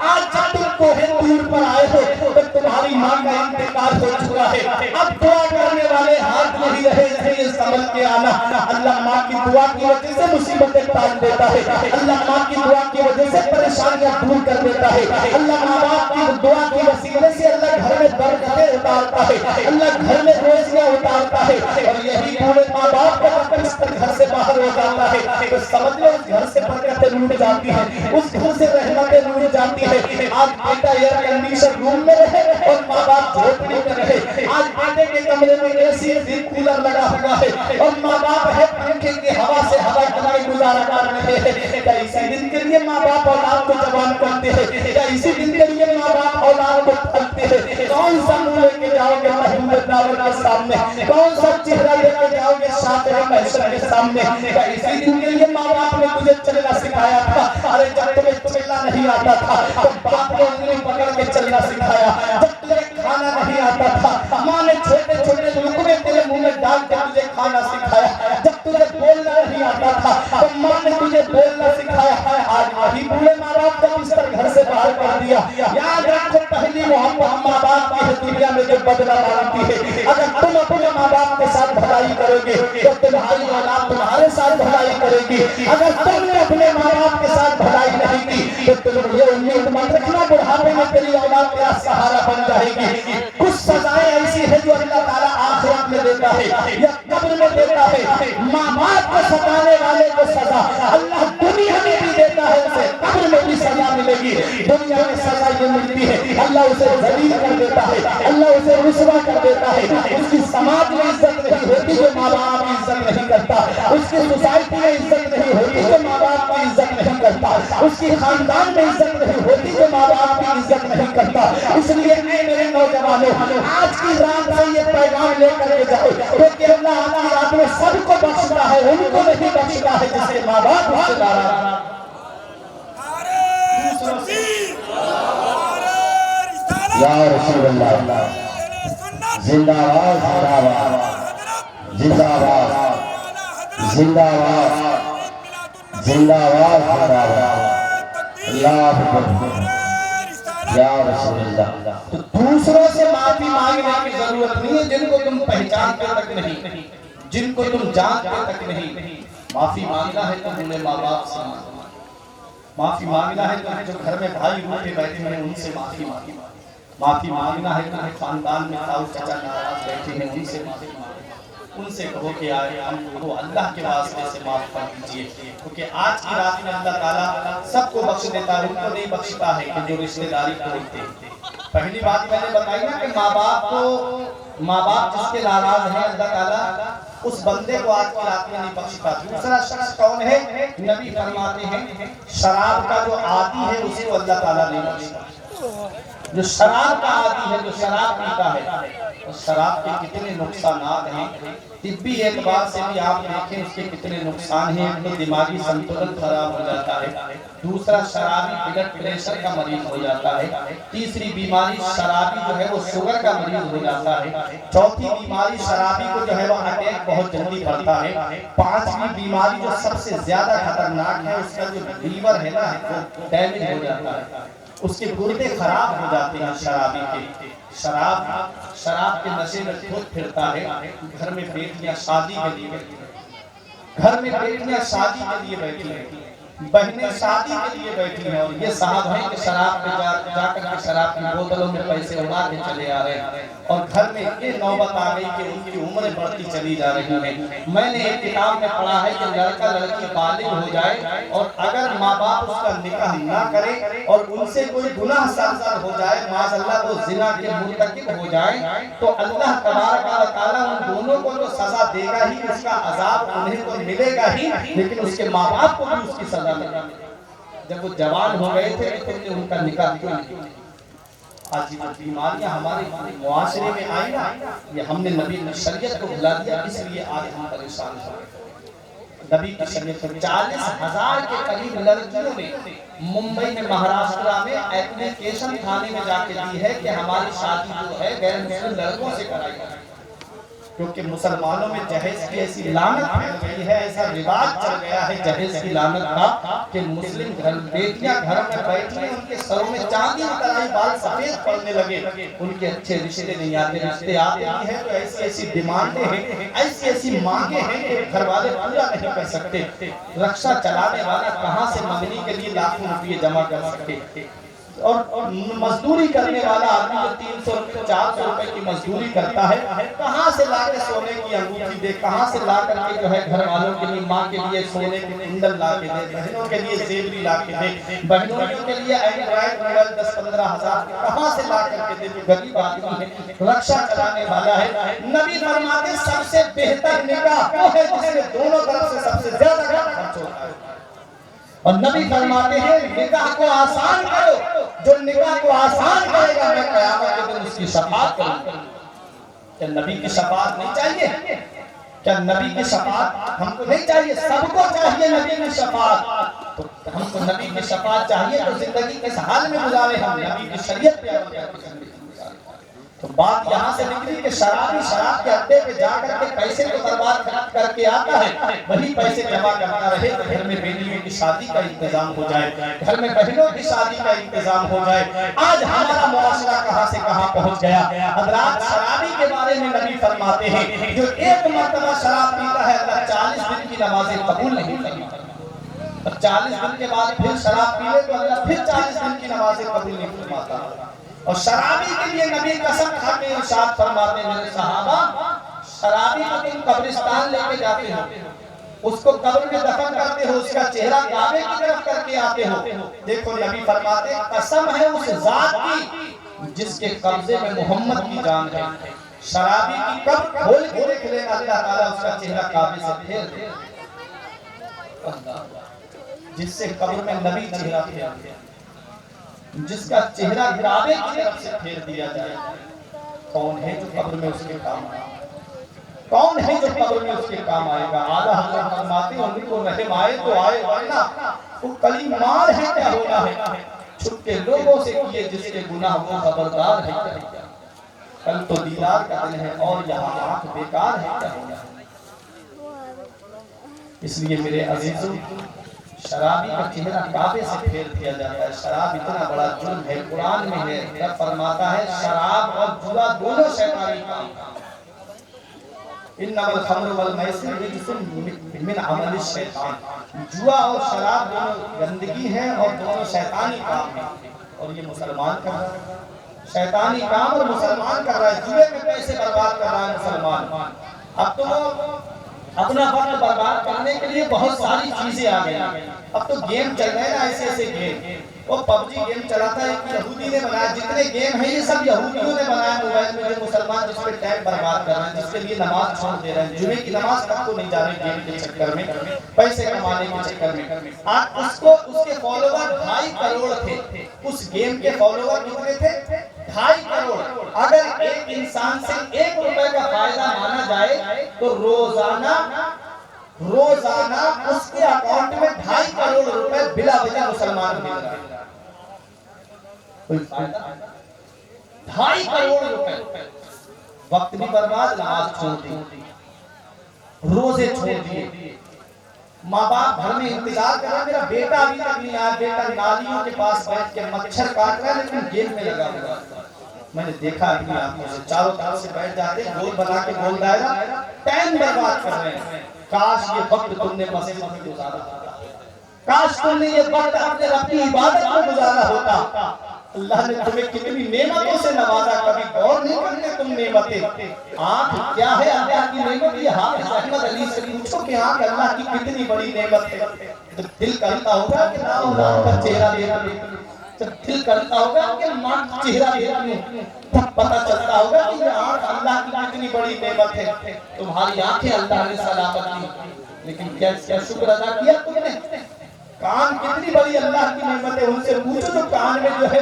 آج جب تم کوہ طور پر آئے ہو تو تمہاری ماں کا انتقال ہو چکا ہے، اب دعا کرنے والے ہاتھ نہیں رہے، یہ سمجھ کے آنا اللہ ماں کی دعا کی وجہ سے مصیبتیں ٹال دیتا ہے، اللہ ماں کی دعا کی وجہ سے پریشانیاں دور کر دیتا ہے، اللہ ماں باپ کی دعا کی وسیلے سے اللہ گھر میں برکتیں اتارتا ہے، اللہ گھر میں روزیاں اتارتا ہے، اور یہی پورے ماں باپ کا وقت اس پر گھر سے باہر ہو جاتا ہے تو سمجھ لو اس گھر سے برکتیں لوٹ جاتی ہیں، اس گھر سے رحمتیں لوٹ جاتی ہیں۔ آج بیٹا ایئر کنڈیشن روم میں رہے اور ماں باپ جھوپڑی میں رہے، آج بیٹے کے کمرے میں اے سی کولر لگا ہوا ہے اور ماں باپ ہے پنکھے کی ہوا سے ہوا کمائے گزارا کر رہے ہیں، کیا اسی دن کے لیے ماں باپ اولاد کو جوان کرتے ہیں؟ کیا اسی دن کے لیے ماں باپ اولاد کو پھلتے ہیں؟ کون سا منہ لے کے جاؤ گے محمد داور کے سامنے؟ کون سا چہرہ لے کے جاؤ گے شاطر محشر کے سامنے؟ کیا اسی دن کے لیے ماں باپ نے تجھے چلنا سکھایا تھا؟ ارے جب تمہیں چلنا نہیں آتا تھا تو باپ نے انگلی پکڑ کے چلنا سکھایا، جب تجھے کھانا نہیں آتا تھا ماں نے چھوٹے چھوٹے لقمے تیرے منہ میں ڈال کے تجھے کھانا سکھایا، جب تجھے بولنا نہیں آتا تھا تو ماں نے تجھے بولنا سکھایا۔ آج وہی بوڑھے ماں باپ کا بستر گھر سے باہر کر دیا۔ یاد رکھو پہلی محبت ماں باپ کی ہے دنیا میں جو بدلہ مانگتی ہے، اگر تم اپنے ماں باپ کے ساتھ بھلائی کرو گے تو تمہاری اولاد تمہارے ساتھ بھلائی کرے گی، اگر تم نے اپنے ماں باپ کے ساتھ بھلائی نہیں کی تو تم یہ امید مت رکھنا بڑھاپے میں تیری اولاد تیرا سہارا بن جائے گی۔ کچھ سزائیں ایسی ہیں جو اللہ تعالیٰ آخرت میں دیتا ہے یا قبر میں دیتا ہے، ماں باپ کو ستانے والے کو سزا اللہ دنیا میں بھی دیتا ہے، اسے قبر میں بھی سزا ملے گی۔ دنیا میں سزا یہ ملتی ہے اللہ اسے ذلیل کر دیتا ہے، اللہ اسے رسوا کر دیتا ہے، اس کی سماج میں عزت نہیں ہوتی جو ماں باپ کی عزت نہیں کرتا، اس کی سوسائٹی میں عزت نہیں ہوتی جو ماں باپ کی عزت نہیں کرتا، اس کی خاندان میں عزت نہیں ہوتی جو ماں باپ کی عزت نہیں کرتا۔ اس لیے اے میرے نوجوانوں آج کی رات سے یہ پیغام لے کر کے جاؤ کیونکہ اللہ آج کی رات میں سب کو بخشتا ہے، ان کو نہیں بخشتا ہے جس کے ماں باپ اس سے ناراض۔ یا رسول اللہ زندہ آواز زندہ آواز زندہ آواز زندہ آواز زندہ آواز زندہ آواز اللہ اکبر یا رسول اللہ۔ تو دوسروں سے معافی مانگنے کی ضرورت نہیں ہے جن کو تم پہچانتے تک نہیں، جن کو تم جانتے تک نہیں۔ معافی مانگنا ہے تو انہیں ماں باپ سے مانگنا، معافی مانگنا ہے تو جو گھر میں بھائی روٹے بیٹھے ہیں ان سے معافی مانگنا، معافی مانگنا ہے تو خاندان میں تاؤ چچا ناراض بیٹھے ہیں ان سے معافی مانگنا، ان سے کہو کہ آئے ہم کو اللہ کے واسطے سے معاف کر دیجئے، کیونکہ آج کی رات میں اللہ تعالیٰ سب کو بخش دیتا ہے، ان کو نہیں بخشتا ہے کہ جو رشتہ داری توڑتے ہیں۔ پہلی بات میں نے بتائی نا کہ ماں باپ جس کے ناراض ہیں اللہ تعالیٰ اس بندے کو آج کی رات میں نہیں بخشتا۔ دوسرا شخص کون ہے؟ نبی فرماتے ہیں شراب کا جو عادی ہے اسے کو اللہ تعالیٰ نہیں بخشتا۔ جو شراب کا عادی ہے، جو شراب پیتا ہے، اس شراب کے کتنے نقصانات ہیں، طبی اعتبار سے بھی آپ دیکھیں اس کے کتنے نقصان ہیں۔ ایک تو دماغی سنتلن خراب ہو جاتا ہے، دوسرا شرابی بلڈ پریشر کا مریض ہو جاتا ہے، تیسری بیماری شرابی جو ہے وہ شوگر کا مریض ہو جاتا ہے، چوتھی بیماری شرابی کو جو ہے وہ اٹیک بہت جلدی پڑتا ہے، پانچویں بیماری جو سب سے زیادہ خطرناک ہے اس کا جو لیور ہے نا وہ ڈیمیج ہو جاتا ہے، اس کے گردے خراب ہو جاتے ہیں شرابی کے۔ شراب کے نشے میں خود پھرتا ہے، گھر میں بیٹیاں شادی کے لیے بیٹھی ہیں، گھر میں بیٹیاں شادی کے لیے بیٹھی ہیں، بہنیں شادی کے لیے بیٹھی ہیں، اور یہ صاحب ہیں کہ شراب پہ جا کر کے شراب کی بوتلوں میں پیسے اڑا کے چلے آ رہے ہیں، اور گھر میں یہ نوبت آ گئی کہ ان کی عمریں بڑھتی چلی جا رہی ہیں۔ میں نے ایک کتاب میں پڑھا ہے کہ لڑکا لڑکی بالغ ہو جائے اور اگر ماں باپ اس کا نکاح نہ کرے اور ان سے کوئی گناہ سرزد ہو جائے، معاذ اللہ وہ زنا کے مرتکب ہو جائیں، تو اللہ تبارک و تعالیٰ ان دونوں کو تو سزا دے گا ہی، اس کا عذاب انہیں تو ملے گا ہی، لیکن اس کے ماں باپ کو بھی اس کی سزا ملے گا۔ جب وہ جوان ہو گئے تھے تو تم نے ان کا نکاح کیوں نہیں؟ آج یہ بیماریاں ہمارے معاشرے میں آئی نا، یہ ہم نے نبی کی شریعت کو بھلا دیا، اس لیے آج ہم پریشان ہیں۔ نبی کی شریعت کو 40,000 کے قریب لڑکیوں نے ممبئی میں مہاراشٹرا میں ایپلیکیشن تھانے میں جا کے دی ہے کہ ہماری شادی جو ہے غیر مسلم لڑکوں سے کرائی جائے، کیونکہ مسلمانوں میں جہیز کی ایسی لعنت پھیل گئی ہے، ایسا رواج چل گیا ہے جہیز کی لعنت کا کہ مسلم بیٹیاں گھر میں بیٹھی ہیں، ان کے سروں میں چاندی اترائی، بال سفید پڑنے لگے، ان کے اچھے رشتے نہیں آتے، رشتے آتے ہیں تو ایسی ایسی ڈیمانڈیں ہیں، ایسی ایسی مانگیں ہیں کہ گھر والے پورا نہیں کر سکتے۔ رکشا چلانے والا کہاں سے منگنی کے لیے لاکھوں روپے جمع کر سکتے، اور مزدوری کرنے والا آدمی جو 300 روپے 400 روپے کی مزدوری کرتا ہے، کہاں سے لا کے سونے کی انگوٹھی دے، کہاں سے لا کر کے جو ہے گھر والوں کے لیے، ماں کے لیے سونے کی کنڈل لا کے دے، بہنوں کے لیے زیوری لا کے دے، بہنوں کے لیے اینڈرائڈ موبائل 10-15 ہزار کہاں سے لا کر کے دے، جو غریب آدمی ہے، رکشا چلانے والا ہے۔ نبی فرماتے سب سے بہتر نکاح وہ ہے جس میں دونوں طرف سے سب سے زیادہ خرچ ہوتا ہے، اور نبی فرماتے ہیں نکاح کو آسان کرو، جو نکاح کو آسان کرے گا میں قیامت کے دن اس کی شفاعت کروں گا۔ کیا نبی کی شفاعت نہیں چاہیے؟ کیا نبی کی شفاعت ہم کو نہیں چاہیے؟ سب کو چاہیے نبی کی شفاعت، تو ہم کو نبی کی شفاعت چاہیے تو زندگی کس حال میں گزارے، ہم نبی کی شریعت پہ عمل کر کے زندگی گزارے۔ تو بات یہاں سے نکلی کہ شرابی شراب کے اڈے پہ جا کر کے پیسے کو برباد کر کے آتا ہے، وہی پیسے جمع کرتا رہے تو گھر میں بیٹیوں کی شادی کا انتظام ہو جائے، گھر میں بہنوں کی شادی کا انتظام ہو جائے۔ آج ہمارا معاشرہ کہاں سے کہاں پہنچ گیا۔ حضرات شرابی کے بارے میں نبی فرماتے ہیں جو ایک مرتبہ شراب پیتا ہے اللہ 40 دن کی نمازیں قبول نہیں فرماتا، اور 40 دن کے بعد پھر شراب پیے تو اللہ پھر 40 دن کی نمازیں قبول نہیں فرماتا۔ اور شرابی کے لیے نبی قسم کھا کے ارشاد فرماتے ہیں میرے صحابہ، شرابی کو تم قبرستان لے کے جاتے ہو، اس کو قبر میں دفن کرتے ہو، اس کا چہرہ کعبے کی طرف کر کے آتے ہو، دیکھو نبی فرماتے ہیں قسم ہے اس ذات کی جس کے قبضے میں محمد کی جان ہے، شرابی کی قبر کھول کے دیکھ لینا اللہ تعالیٰ اس کا چہرہ کعبے سے پھیر دے، جس سے قبر میں نبی چہرہ پھیر دے، جس کا چہرہ کعبے کی طرف سے پھیر دیا جائے، کون ہے جو قبر میں اس کے کام آئے گا؟ کون ہے جو قبر میں اس کے کام آئے گا؟ اعلیٰ حضرت فرماتے ہیں ان کو رحم آئے تو آئے، ورنہ وہ کلی مار ہے کیا ہونا ہے، چھپ کے لوگوں سے کیے جس کے گناہ وہ خبردار ہے کیا، کل تو دیدار کا دن ہے اور یہاں آنکھ بیکار ہے کیا ہونا ہے۔ اس لیے میرے عزیزوں شرابی کا چہرہ کعبے سے پھیر دیا جاتا ہے، شراب اتنا بڑا جرم ہے، قرآن میں ہے، رب فرماتا ہے شراب اور جوا دونوں شیطانی کام، انما الخمر والمیسر رجس من عمل الشیطان، جوا اور شراب دونوں گندگی ہیں اور دونوں شیطانی کام ہیں، اور یہ مسلمان کر رہا ہے شیطانی کام، اور مسلمان کر رہا ہے، جوے میں پیسے برباد کر رہا ہے مسلمان۔ اب تو اپنا وقت برباد کرنے کے لیے بہت ساری چیزیں آ گئی، اب تو گیم چل رہے ہیں ایسے ایسے گیم، وہ پب جی گیم چلا تھا ایک یہودی نے بنایا، جتنے گیم ہیں یہ سب یہودیوں نے بنایا موبائل میں، جو مسلمان جس پہ ٹائم برباد کر رہے ہیں، جس کے لیے نماز چھوڑ دے رہے ہیں، جمعے کی نماز تک کو نہیں جا رہے گیم کے چکر میں، پیسے کمانے کے چکر میں۔ آج اس کے فالوور 2.5 کروڑ تھے، اس گیم کے فالوور کتنے تھے؟ 2.5 کروڑ۔ اگر ایک انسان سے 1 روپے کا فائدہ مانا جائے تو روزانہ اس کے اکاؤنٹ میں 2.5 کروڑ روپے بلا وجہ مسلمان مل رہا ہے، کوئی فائدہ 2.5 کروڑ روپے، وقت بھی برباد، نماز چھوڑ دی، روزے چھوڑ دیے، ماں باپ گھر میں انتظار کر رہا ہے میرا بیٹا ابھی تک نہیں آیا، بیٹا نالیوں کے پاس بیٹھ کے مچھر کاٹ رہا ہے لیکن گیم میں لگا ہوا ہے، میں نے دیکھا اپنی آنکھوں سے، چاروں طرف سے بیٹھ جاتے گول بنا کے گول دائرہ، ٹائم برباد کر رہے ہیں۔ کاش یہ وقت تم نے مسجد میں گزارا ہوتا، کاش تم نے یہ وقت اپنے رب کی عبادت میں گزارا ہوتا۔ اللہ نے تمہیں کتنی نعمتوں سے نوازا، کبھی غور نہیں کرتے تم نعمتیں۔ آنکھ کیا ہے اللہ کی نعمت؟ یہ حافظ احمد علی سے پوچھو کہ آنکھ اللہ کی کتنی بڑی نعمت ہے، تو دل کرتا ہوگا کہ نام کا چہرہ دیکھ لیں، جب دل کرتا ہوگا کہ ماں کا چہرہ دیکھ لیں، تب پتہ چلتا ہوگا کہ یہ آنکھ اللہ کی کتنی بڑی نعمت ہے۔ تمہاری آنکھیں اللہ نے سلامت کی، لیکن کیا شکر ادا کیا تم نے؟ کان کتنی بڑی اللہ کی نعمت ہے، ان سے پوچھو جو کان میں جو ہے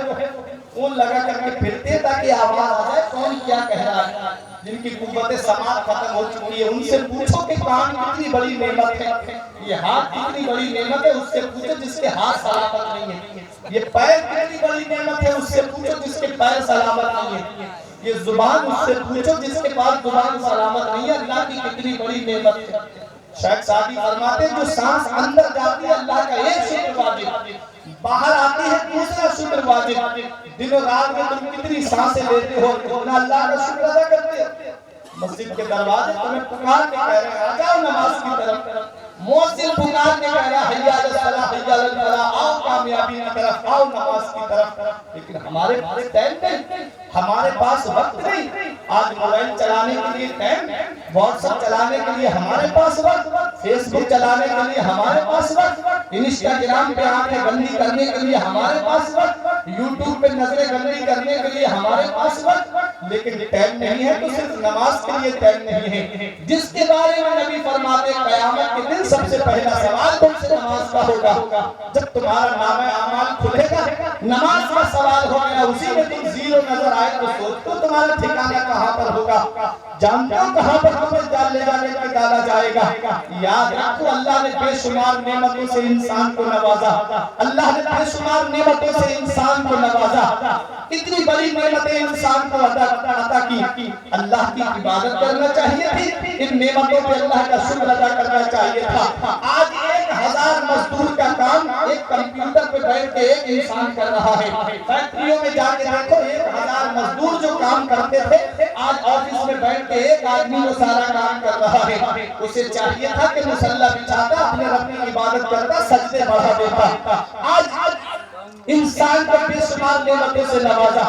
فون لگا کر کے پھرتے تاکہ آواز آ جائے کون کیا کہے۔ کہہ رہا ہے جن کی قوت سماعت ختم ہو چکی ہے ان سے پوچھو کہ کان کتنی بڑی نعمت ہے، یہ ہاتھ کتنی بڑی نعمت ہے اس سے پوچھو جس کے ہاتھ سلامت نہیں ہے، یہ پیر کتنی بڑی نعمت ہے اس سے پوچھو جس کے پیر سلامت نہیں ہے، یہ زبان اس سے پوچھو جس کے پاس زبان سلامت نہیں ہے، اللہ کی کتنی بڑی نعمت ہے۔ شیخ سعدی فرماتے ہیں جو سانس اندر جاتی ہے اللہ کا ایک شکر واجب، باہر آتی ہے دوسرا شکر واجب، دن و رات میں تم کتنی سانسیں لیتے ہو کتنا اللہ کا شکر ادا کرتے ہو۔ مسجد کے دروازے تمہیں پکار کے کہہ رہے ہیں آ جاؤ نماز کی طرف، مؤذن پکار کے کہہ رہا ہے حی علی الصلاۃ حی علی الفلاح، آؤ کامیابی کی طرف، آؤ نماز کی طرف، لیکن ہمارے پاس ٹائم نہیں، ہمارے پاس وقت نہیں۔ آج موبائل چلانے کے لیے ٹائم، واٹس ایپ چلانے کے لیے ہمارے پاس وقت، فیس بک چلانے کے لیے ہمارے پاس وقت، انسٹاگرام پہ آنکھیں گندی کرنے کے لیے ہمارے پاس وقت، یوٹیوب پہ نظریں گندی کرنے کے لیے ہمارے پاس وقت، لیکن ٹائم نہیں ہے تو صرف نماز کے لیے ٹائم نہیں ہے، جس کے بارے میں نبی فرماتے قیامت کے دن سب سے پہلا سوال تم سے نماز کا ہوگا۔ جب تمہارا نامہ اعمال کھلے گا نماز کا سوال ہو گیا، اسی میں تم زیرو نظر آئے تو سوچو تمہارا ٹھکانہ کہاں پر ہوگا، جانتے ہو کہاں پر تمہیں لے جانے کے ڈالا جائے گا۔ یاد رکھو اللہ نے بے شمار نعمتوں سے انسان کو نوازا، اللہ نے بے شمار نعمتوں سے انسان کو نوازا، کتنی بڑی نعمتیں انسان کو عطا کی، اللہ کی عبادت کرنا چاہیے تھی، ان نعمتوں پہ اللہ کا شکر ادا کرنا چاہیے تھا۔ آج 1000 مزدور کا کام ایک کمپیوٹر پہ بیٹھ کے ایک انسان کر رہا ہے، فیکٹریوں میں جا کے دیکھو 1000 مزدور جو کام کرتے تھے آج آفس میں بیٹھ کے ایک آدمی وہ سارا کام کر رہا ہے۔ اسے چاہیے تھا کہ مصلی بچھاتا اپنے رب کی عبادت کرتا سجدے بڑھا دیتا، آج انسان کو بے شمار نعمتوں سے نوازا،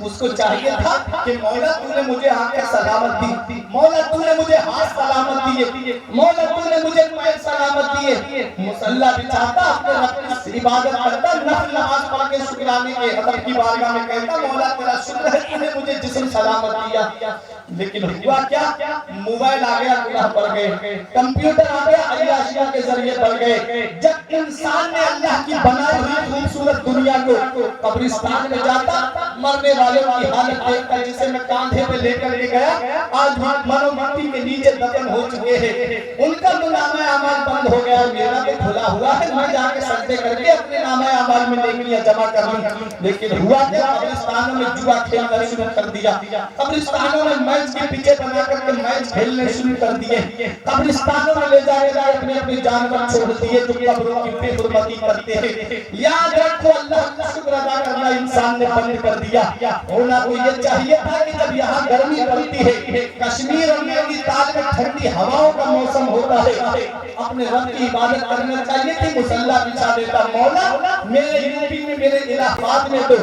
اس کو چاہیے تھا کہ مولا تو نے مجھے آنکھیں سلامت دی، مولا تو نے مجھے ہاتھ سلامت دیے، مولا تو نے مجھے پیر سلامت دیے، مصلی بچھاتا اپنے رب کی عبادت کرتا، نفل نماز پڑھ کے شکرانے کے حضرت کی بارگاہ میں کہتا مولا تیرا شکر ہے تو نے مجھے جسم سلامت دیا، لیکن ہوا کیا؟ موبائل آ گیا گناہ بڑھ گئے، کمپیوٹر آ گیا عیاشیاں کے ذریعے بڑھ گئے۔ جب انسان نے اللہ کی بنائی ہوئی خوبصورت دنیا کو قبرستان میں جاتا مرنے والوں کی حالت دیکھتا جسے میں کاندھے پہ لے کر لے گیا، آج منو مٹی کے نیچے دفن ہو چکے ہیں، ان کا تو نامہ اعمال بند ہو گیا، میرا بھی کھلا ہوا ہے، میں جا کے سجدے کر کے اپنے نامہ اعمال میں نیکیاں جمع کر لوں، لیکن ہوا کیا؟ قبرستانوں میں جوا کھیلنا شروع کر دیا، قبرستانوں میں میچ کے پیچھے بنا کر کے میچ کھیلنے شروع کر دیے، قبرستانوں میں لے جائے اپنے اپنے جانور چھوڑ دیے جو قبروں کی بے حرمتی کرتے ہیں۔ یاد رکھو اللہ کا شکر ادا کرنا انسان نے بند کر دیا، ہونا تو یہ چاہیے تھا کہ جب یہاں گرمی پڑتی ہے کشمیر اور نینی تال میں ٹھنڈی ہواؤں کا موسم ہوتا ہے، اپنے رب کی عبادت کرنا چاہیے تھی، مصلی بچھا دیتا، مولا میرے یوپی میں میرے علاقات میں تو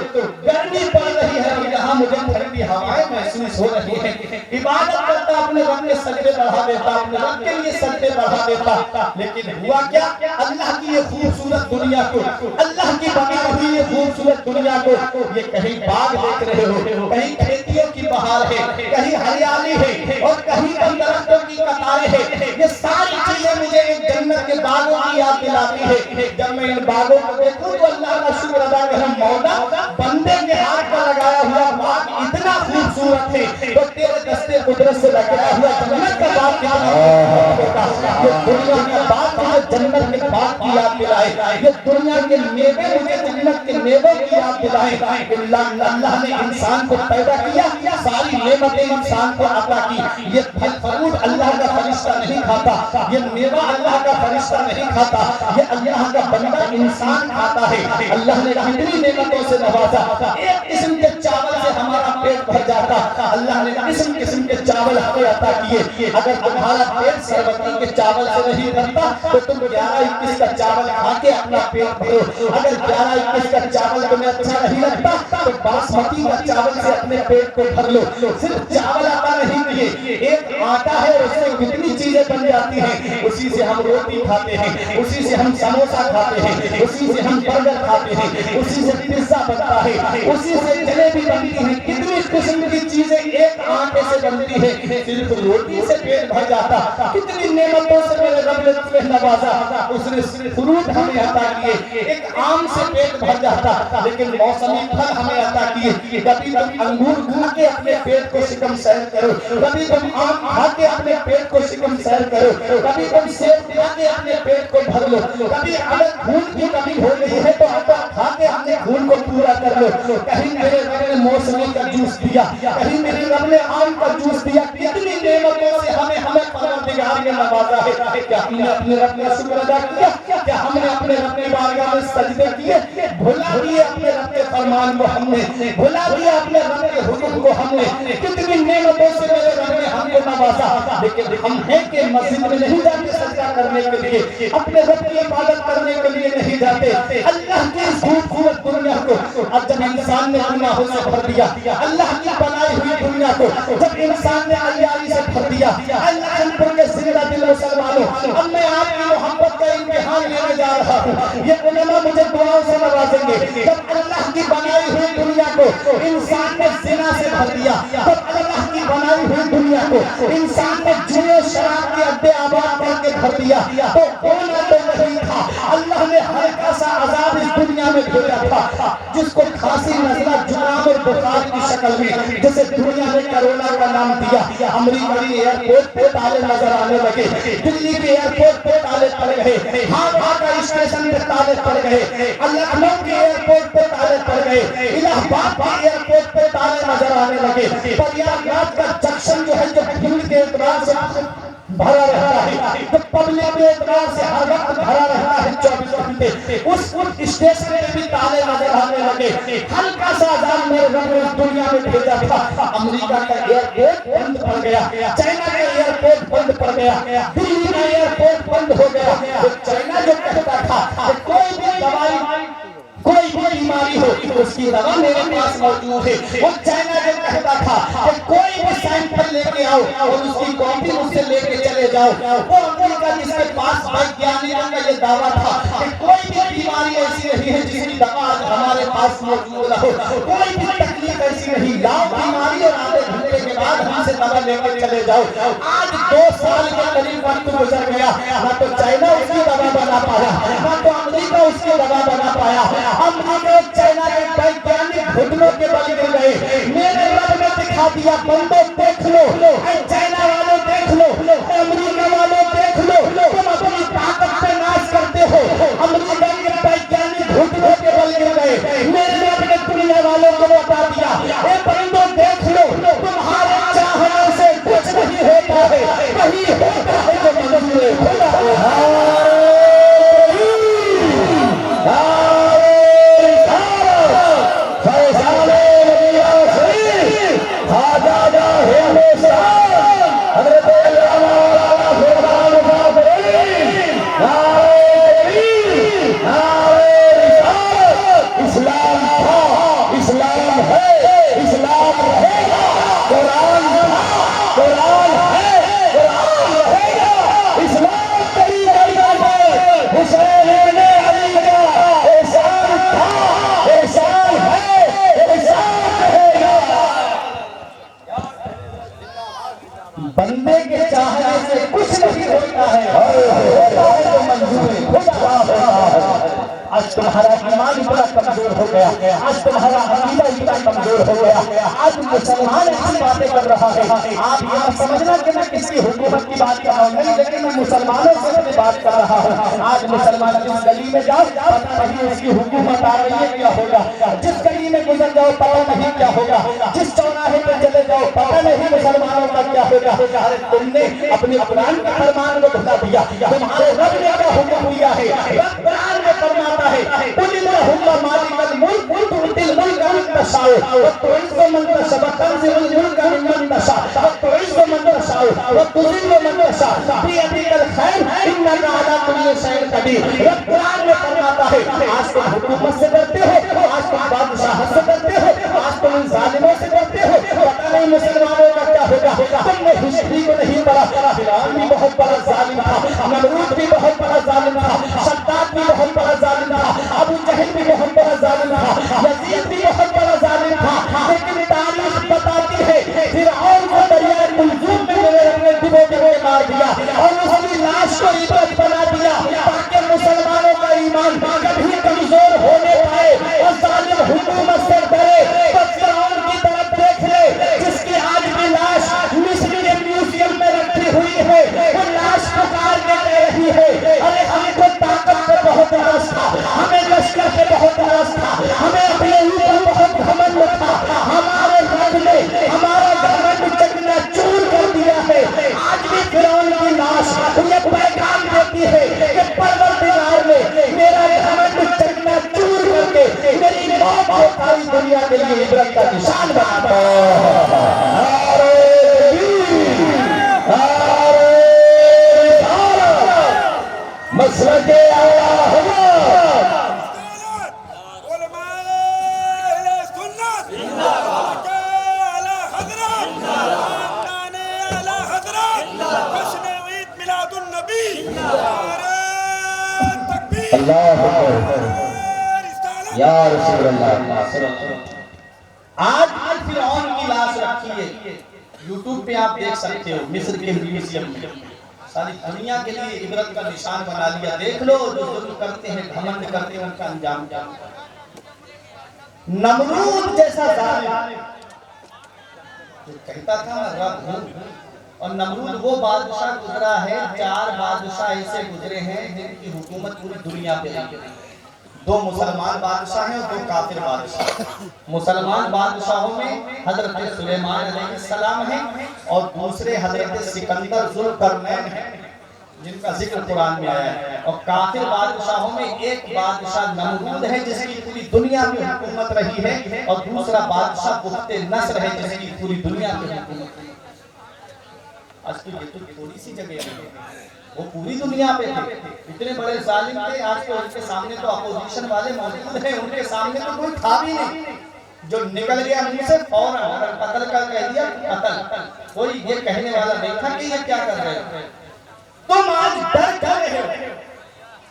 گرمی پڑ رہی ہے اور یہاں مجھے ٹھنڈی ہوائیں محسوس ہو رہی ہیں، عبادت کرتا اپنے رب کے سجدے بڑھا دیتا، اپنے رب کے لیے سجدے بڑھا دیتا، لیکن ہوا کیا؟ اللہ کی یہ خوبصورت دنیا کو، اللہ کی بنائی ہوئی یہ خوبصورت دنیا کو، یہ کہیں باغ دیکھ رہے ہو، کہیں کھیتیوں کی بہار ہے، کہیں ہریالی ہے اور کہیں پر درختوں کی قطاریں ہیں، یہ ساری چیزیں مجھے ایک جنت کے باغوں کی یاد دلاتی ہے۔ جب میں ان باغوں کو دیکھوں تو اللہ کا شکر ادا کروں، مولا بندے کے ہاتھ پر لگایا ہوا باغ اتنا خوبصورت ہے تو تیرے دستے قدرت سے لگایا ہوا جنت کا باغ کتنا ہوگا، یہ دنیا کا باغ مجھے جنت کے باغ کی یاد دلائے، یہ دنیا کے میوے مجھے جنت کے میوے کی یاد دلائے۔ اللہ نے انسان کو پیدا کیا، ساری نعمتیں انسان کو عطا کی، یہ پھل فروٹ اللہ کا فرشتہ نہیں کھاتا، یہ میوہ اللہ کا فرشتہ نہیں کھاتا، یہ اللہ کا بندہ انسان کھاتا ہے۔ اللہ نے کتنی نعمتوں سے نوازا، ایک قسم کے چاول سے ہمارا پیٹ بھر جاتا، اللہ نے قسم قسم کے چاول ہمیں عطا کیے، اگر تمہارا پیٹ سربتی کے چاول سے نہیں بھرتا تو تم 11-21 کا چاول کھا کے اپنا پیٹ بھرو، اگر 11-21 کا چاول تمہیں اچھا نہیں لگتا تو باسمتی کا چاول سے اپنے پیٹ کو بھر لو۔ صرف چاول عطا نہیں کیے، ایک آٹا ہے اس سے کتنی چیزیں بن جاتی ہیں، اسی سے ہم روٹی کھاتے ہیں، اسی سے ہم سموسا کھاتے ہیں، اسی سے ہم برگر کھاتے ہیں، اسی سے پیزا بنتا ہے، اسی سے جلیبی بنتی ہے، کتنی قسم کی چیزیں ایک آٹے سے بنتی ہے، صرف روٹی سے پیٹ بھر جاتا۔ کتنی نعمتوں سے میرے رب لطف نوازا، اس نے فروٹ ہمیں عطا کیے، ایک آم سے پیٹ بھر جاتا لیکن موسمی پھل ہمیں عطا کیے۔ کبھی تم انگور کھا کے اپنے پیٹ کو شکم سیر کرو، کبھی تم آم کھا کے اپنے پیٹ کو شکم سیر کرو، کبھی تم سیب کھا کے اپنے پیٹ کو بھر لو، کبھی اگر خون کی کمی ہو گئی ہے تو آٹا کھا کے اپنے خون کو پورا کر لو۔ کہیں میرے رب نے موسمی کا جوس دیا، کہیں میرے رب نے آم کا جوس دیا، کتنی نعمتوں سے ہمیں پروردگار نے نوازا ہے۔ کیا ہم نے اپنے رب کا شکر ادا کیا؟ کیا ہم نے اپنے رب کی بارگاہ میں سجدے کیے؟ بھلا دیے اپنے رب کے فرمان کو ہم نے، بھلا دیا اپنے رب کے حکم کو ہم نے، کتنی نعمتوں سے میرے رب نے ہم کو نوازا، لیکن ہم ہیں کہ مسجد میں نہیں جاتے سجدہ کرنے کے لیے، اپنے رب کی عبادت کرنے کے لیے نہیں جاتے۔ اللہ کی اس خوبصورت دنیا کو اب جب انسان نے گناہوں سے بھر دیا، اللہ کی بنائی ہوئی دنیا کو جب انسان نے عیاری سے بھر دیا، اللہ انپر کے زندہ دل مسلمانوں، اب میں آپ کی محبت کا امتحان لینے جا رہا ہوں۔ یہ علماء مجھے دعاؤں سے نوازیں گے۔ جب اللہ کی بنائی ہوئی دنیا کو انسان نے زنا سے بھر دیا، جب اللہ کی بنائی ہوئی دنیا کو انسان نے جوئے شراب کے اڈے آباد کر کے بھر دیا، تو ہونا تو نہیں تھا، اللہ نے ہلکا سا عذاب اس دنیا میں بھیجا تھا جس کو کھانسی، نزلہ، زکام اور بخار کی شکل میں، جسے دنیا نے کرونا کا نام دیا۔ امریکہ کی ایئرپورٹ پہ تالے نظر آنے لگے، دلی کے ایئرپورٹ پہ تالے پڑ گئے، ہاوڑا کا اسٹیشن پہ تالے پڑ گئے، لکھنؤ کے ایئرپورٹ پہ تالے پڑ گئے، الہ آباد کے ایئرپورٹ پہ تالے نظر آنے لگے، پریاگراج کا جنکشن جو ہے جو بھیڑ کے اعتبار سے بھرا رہتا ہے، تو پبلک کے اعتبار سے ہر وقت بھرا رہتا ہے 24 گھنٹے، اس اسٹیشن پہ بھی تالے نظر آنے لگے۔ ہلکا سا عذاب میرے رب نے اس دنیا میں بھیجا تھا، امریکہ کا ایئرپورٹ بند پڑ گیا، چائنا کا ایئرپورٹ بند پڑ گیا، دلی کا ایئرپورٹ بند ہو گیا۔ تو چائنا جو کہتا تھا کہ کوئی بھی دوائی، کوئی بھی بیماری ہو اس کی دوا میرے پاس موجود ہے، وہ چائنا جو کہتا تھا کہ کوئی بھی سیمپل لے کے آؤ اور اس کی کاپی مجھ سے لے کے چلے جاؤ، وہ امریکہ جس کے پاس ویگیانکوں کا یہ دعویٰ تھا کہ کوئی بھی بیماری ایسی نہیں ہے جس کی دوا آج ہمارے پاس موجود نہ ہو، کوئی بھی تکلیف ایسی نہیں، لاؤ بیماری اور آدھے گھنٹے کے بعد ہم سے دوا لے کے چلے جاؤ۔ آج 2 سال کے قریب وقت گزر گیا، نہ تو چائنا اس کی دوا بنا پایا، نہ تو امریکہ اس کی دوا بنا پایا۔ امریکہ اور چائنا کے ویگیانک گھٹنوں کے بل گر گئے۔ میرے رب نے دکھا دیا، بندو دیکھ لو، اے چائنا والوں دیکھ لو، اے امریکہ والوں دیکھ لو، تم اپنی طاقت پہ ناز کرتے ہو، امریکہ کے ویگیانک گھٹنوں کے بل گر گئے۔ میرے رب نے دنیا والوں کو بتا دیا، اے بندو دیکھ لو، تمہارے چاہنے سے کچھ نہیں ہوتا ہے، وہی ہوتا ہے جو منظور خدا ہے۔ بندے کے چاہنے سے کچھ نہیں ہوتا ہے، ہوتا ہے تو منظور خدا ہے۔ آج تمہارا ایمان اتنا کمزور ہو گیا، آج تمہارا عقیدہ اتنا کمزور ہو گیا، آج مسلمان ایسی باتیں کر رہا ہے۔ آپ یہ سمجھنا کہ میں کسی حکومت کی بات کر رہا ہوں نہیں، لیکن میں مسلمانوں سے اپنی بات کر رہا ہوں۔ آج مسلمان جس گلی میں جاؤ پتہ نہیں اس کی حکومت آ رہی ہے کیا ہوگا، جس گلی میں گزر جاؤ پتہ نہیں کیا ہوگا، جس چوراہے پہ چلے جاؤ پتہ نہیں مسلمانوں کا کیا ہوگا۔ ارے تم نے اپنے قرآن کے فرمان کو بھلا دیا، تمہارے رب نے کیا حکم دیا ہے؟ رب قرآن میں فرماتا ہے قل اللہم مالک الملک تؤتی الملک من تشاء وتعز من تشاء وتنزع الملک ممن تشاء وتعز من تشاء وتذل من تشاء بیدک الخیر انک علی کل شیء قدیر۔ رب قرآن میں فرماتا ہے آج تم حکومت سے ڈرتے ہو، آج تم بادشاہت سے ڈرتے ہو، آج تم ان ظالموں سے ڈرتے ہو، پتہ نہیں مسلمانوں کا کیا ہوگا۔ تم نے ہسٹری کو نہیں پڑھا، فرعون بھی بہت بڑا ظالم تھا، نمرود بھی بہت بڑا ظالم تھا، شداد بھی بہت بڑا ظالم تھا، ابو جہل بھی بہت بڑا ظالم تھا، یزید بھی بہت بڑا ظالم تھا، لیکن تاریخ بتاتی ہے فرعون کو دریائے کلثوم میں میرے رب نے ڈبو کے مار دیا اور اس کی لاش کو عبرت اللہ اکبر یا رسول اللہ. آج بھی فرعون کی لاش رکھی ہے، یوٹیوب پہ آپ دیکھ سکتے ہو، مصر کے میوزیم میں. ساری دنیا کے لیے عبرت کا نشان بنا لیا. دیکھ لو جو ظلم کرتے ہیں، گھمنڈ کرتے ہیں، ان کا انجام کیا. نمرود جیسا ظالم جو کہتا تھا میں رب ہوں، اور نمرود وہ بادشاہ گزرا ہے، 4 بادشاہ ایسے گزرے ہیں جن کی حکومت پوری دنیا پہ ہے. 2 مسلمان بادشاہ ہیں اور 2 کافر بادشاہ. مسلمان بادشاہوں میں حضرت سلیمان علیہ السلام ہیں اور دوسرے حضرت سکندر ذوالقرنین ہیں جن کا ذکر قرآن میں آیا ہے. اور کافر بادشاہوں میں ایک بادشاہ نمرود ہے جس کی پوری دنیا میں حکومت رہی ہے، اور دوسرا بادشاہ بخت نصر ہے جس کی پوری دنیا میں حکومت ہے. آج تو یہ تو تھوڑی سی جگہ ہے، وہ پوری دنیا پہ تھے. اتنے بڑے ظالم تھے، آج تو ان کے سامنے تو اپوزیشن والے موجود ہیں، ان کے سامنے تو کوئی تھا بھی نہیں. جو نکل گیا منہ سے فوراً اگر قتل کا کہہ دیا قتل. کوئی یہ کہنے والا نہیں تھا کہ یہ کیا کر رہے ہیں. تم آج ڈر کر رہے ہو.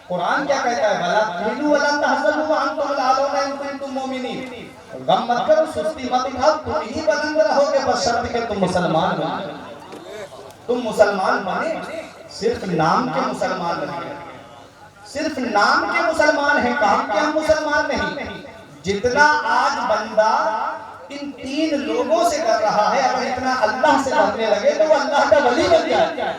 قرآن کیا کہتا ہے؟ بلا تہنوا ولا تحزنوا وانتم الاعلون ان کنتم مؤمنین. غم مت کرو، سستی مت اٹھاؤ، تم ہی بلند رہو گے بشرط کہ تم مسلمان بنو. تم مسلمان بنے، صرف نام کے مسلمان نہیں، صرف نام کے مسلمان ہیں، کام کے ہم مسلمان نہیں. جتنا آج بندہ ان 3 لوگوں سے ڈر رہا ہے، اگر اتنا اللہ سے ڈرنے لگے تو وہ اللہ کا ولی بن جائے.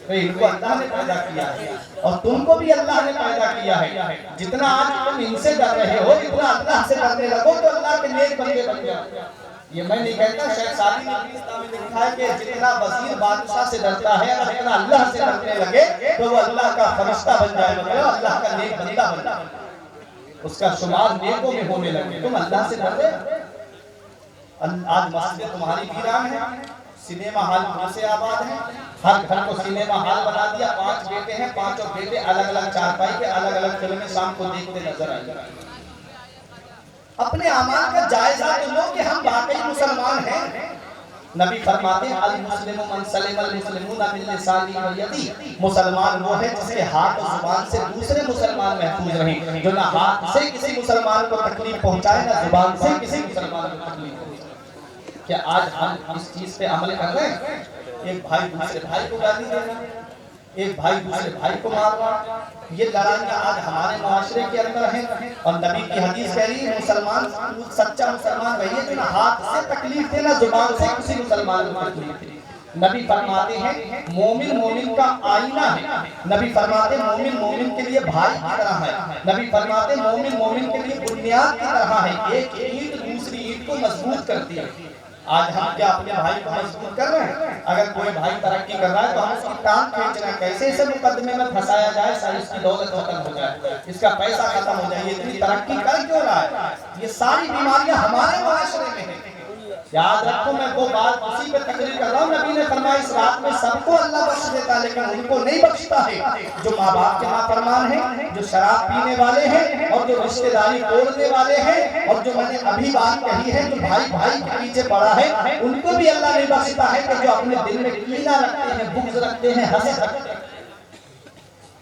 ان کو اللہ نے پیدا کیا ہے اور تم کو بھی اللہ نے پیدا کیا ہے. جتنا آج تم ان سے ڈر رہے ہو، اتنا اللہ سے ڈرنے لگو تو اللہ کے نیک بندے بن جائے. یہ میں نہیں کہتا، شیخ سعدی نے میں لکھا ہے کہ جتنا وزیر بادشاہ سے ڈرتا ہے، اگر اتنا اللہ سے ڈرنے لگے تو وہ اللہ کا فرشتہ بن جائے گا، اللہ کا نیک بندہ بن جائے، اس کا شمار نیکوں میں ہونے لگے. تم اللہ سے ڈر رہے. آج مسجد تمہاری ویران ہے، سینما ہال وہاں سے آباد ہیں، ہر گھر کو سینما ہال بنا دیا. 5 بیٹے ہیں، 5 بیٹے الگ الگ چارپائی پہ الگ الگ فلمیں شام کو دیکھتے نظر آئیں. اپنے اعمال کا جائزہ تو لو کہ ہم واقعی مسلمان ہیں. نبی فرماتے ہیں المسلم من سلم المسلمون من لسانه ویدیه. مسلمان وہ ہے جس کے ہاتھ اور زبان سے دوسرے مسلمان محفوظ رہیں، جو نہ ہاتھ سے کسی مسلمان کو تکلیف پہنچائے نہ زبان سے کسی مسلمان کو تکلیف پہنچائے. کیا آج ہم اس چیز پہ عمل کر رہے ہیں؟ ایک بھائی دوسرے بھائی کو گالی دینا، ایک بھائی دوسرے بھائی کو مارنا، یہ لڑائیاں آج ہمارے معاشرے کے اندر ہیں. اور نبی کی حدیث کہہ رہی ہے مسلمان سچا مسلمان وہی ہے جو نہ ہاتھ سے تکلیف دے نہ زبان سے کسی مسلمان کو تکلیف دے. نبی فرماتے ہیں مومن مومن کا آئینہ ہے. نبی فرماتے ہیں مومن مومن کے لیے بھائی کی طرح ہے. نبی فرماتے ہیں مومن مومن کے لیے بنیاد کی طرح ہے. ایک اینٹ دوسری اینٹ کو مضبوط کرتی ہے. آج ہم کیا اپنے بھائی کو مضبوط کر رہے ہیں؟ اگر کوئی بھائی ترقی کر رہا ہے تو ہم اس کی ٹانگ کھینچ رہے ہیں، کیسے اسے مقدمے میں پھنسایا جائے، ساری اس کی دولت ختم ہو جائے، اس کا پیسہ ختم ہو جائے. یہ اتنی ترقی کر کیوں رہا ہے؟ یہ ساری بیماریاں ہمارے معاشرے میں ہیں. یاد رکھو میں وہ بات اسی پہ تقریر کر رہا ہوں. نبی نے فرمایا اس رات میں سب کو اللہ بخش دیتا ہے لیکن ان کو نہیں بخشتا ہے جو ماں باپ کے نافرمان ہیں، جو شراب پینے والے ہیں، اور جو رشتہ داری توڑنے والے ہیں، اور جو میں نے ابھی بات کہی ہے جو بھائی بھائی کے پیچھے پڑا ہے، ان کو بھی اللہ نہیں بخشتا ہے کہ جو اپنے دل میں کینہ رکھتے ہیں، بغض رکھتے ہیں، حسد رکھتے ہیں.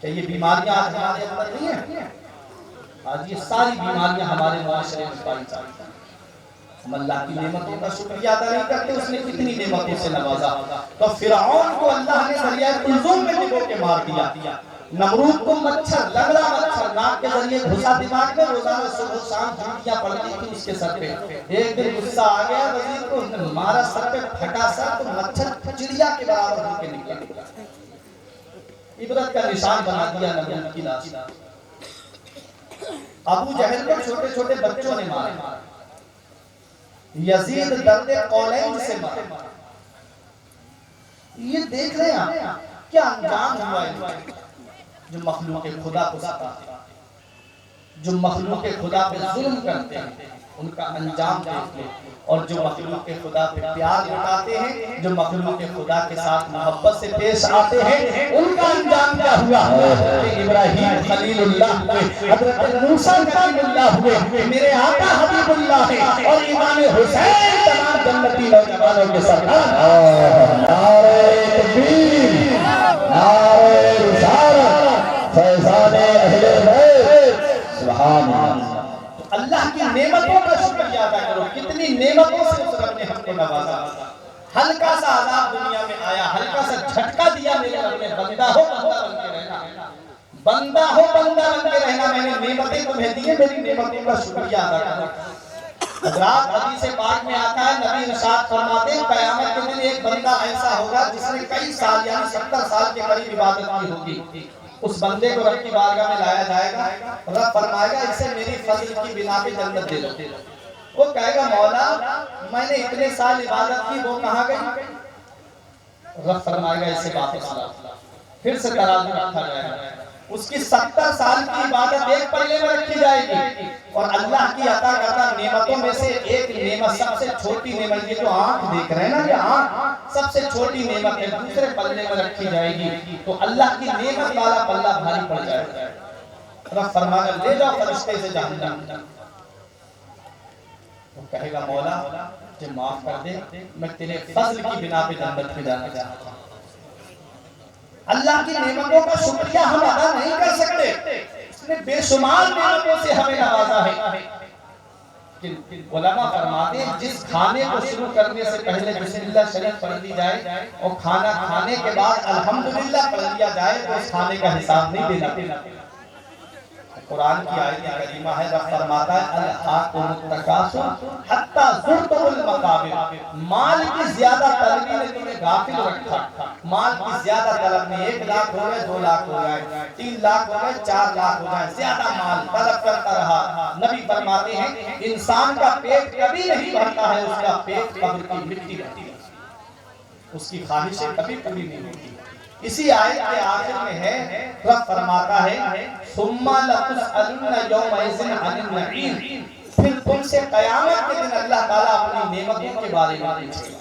کہ یہ بیماریاں آج ہمارے اندر نہیں ہیں؟ آج یہ ساری بیماریاں ہمارے معاشرے میں پائی جاتی ہیں. ہم اللہ کی نعمتوں کا شکریہ ادا نہیں کرتے، اس نے کتنی نعمتوں سے نوازا. تو فرعون کو اللہ نے ذریعہ کلثوم میں ڈبو کے مار دیا. نمرود کو مچھر لگڑا مچھر ناک کے ذریعے گھسا دماغ میں، روزانہ صبح شام جھوٹیاں پڑتی تھی اس کے سر پہ. ایک دن غصہ آ گیا وزیر کو، مارا سر پہ پھٹا سر تو مچھر چڑیا کے برابر ہو کے نکلا. عبرت کا نشان بنا دیا نمرود کی لاش. ابو جہل کو چھوٹے چھوٹے بچوں نے مارا. یزید درد قولین سے مارا. یہ دیکھ رہے ہیں کیا انجام ہوا ہے. جو مخلوق خدا کو ستاتے ہیں، جو مخلوق خدا پہ ظلم کرتے ہیں، ان کا انجام دیکھ لیں. اور جو مخلوق خدا پہ پیار لٹاتے ہیں، جو مخلوق خدا کے ساتھ محبت سے پیش آتے ہیں، ان کا انجام کیا ہوا. حضرت ابراہیم خلیل اللہ ہوئے، حضرت موسیٰ کلیم اللہ ہوئے، میرے آقا حبیب اللہ ہے، اور امام حسین تمام جنتی نوجوانوں کے سرکار. نعرہ تکبیر، نعرہ رسالت، فیضان اللہ کی نعمتوں کا شکریہ ادا کرو. کتنی نعمتوں سے اس رب نے ہم کو نوازا. ہلکا سا عذاب دنیا میں آیا, ہلکا سا جھٹکا دیا میرے رب نے, بندہ ہو بندہ بن کے رہنا, بندہ ہو بندہ بن کے رہنا. میں نے نعمتیں تمہیں دی ہیں, میری نعمتوں کا شکریہ ادا کرو. حضرات حدیث پاک میں آتا ہے, نبی ارشاد فرماتے ہیں قیامت کے دن ایک بندہ ایسا ہوگا جس نے کئی سال یعنی 70 سال کے قریب عبادت کی ہوگی. اس بندے کو رب کی بارگاہ میں لایا جائے گا, رب فرمائے گا اسے میری فضل کی بنا پہ جنت دے دو. وہ کہے گا مولا میں نے اتنے سال عبادت کی, وہ کہاں گئی؟ رب فرمائے گا اسے واپس لا. پھر سے ترازو رکھا جائے گا, اس کی 70 سال کی عبادت ایک پلے میں رکھی جائے گی, اور اللہ کی عطا کردہ نعمتوں میں سے ایک نعمت, سب سے چھوٹی نعمت, یہ جو آنکھ دیکھ رہے ہیں نا, یہ آنکھ سب سے چھوٹی نعمت ہے, دوسرے پلے میں رکھی جائے گی. تو اللہ کی نعمت والا پلہ بھاری پڑ جائے گا. رب فرمائے گا لے جاؤ فرشتے سے جہنم. وہ کہے گا مولا مجھے معاف کر دے, میں تیرے فضل کی بنا پہ جنت میں جانا چاہتا ہوں. اللہ کی نعمتوں کا شکریہ ہم ادا نہیں کر سکتے, اس نے بے شمار نعمتوں سے ہمیں نوازا ہے. علماء فرماتے ہیں جس کھانے کو شروع کرنے سے پہلے بسم اللہ شریف پڑھ دی جائے اور کھانا کھانے کے بعد الحمدللہ پڑھ دیا جائے تو اس کھانے کا حساب نہیں دینا. قرآن کی آیت کریمہ ہے, رب فرماتا ہے الحاکم التکاثر حتی زرتم المقابر. مال کی زیادہ طلبی نے تمہیں غافل رکھا. مال کی زیادہ طلب نے 1 لاکھ ہو گئے, 2 لاکھ ہو گئے, 3 لاکھ ہو گئے, 4 لاکھ ہو گئے, زیادہ مال طلب کرتا رہا. نبی فرماتے ہیں انسان کا پیٹ کبھی نہیں بھرتا ہے, اس کا پیٹ قبر کی مٹی رہتی ہے, اس کی خواہشیں کبھی پوری نہیں ہوتی. اسی آیت کے آخر میں ہے, رب فرماتا ہے ثم لتسألن یومئذ عن النعیم. پھر تم سے قیامت کے دن اللہ تعالیٰ اپنی نعمتوں کے بارے میں پوچھے گا.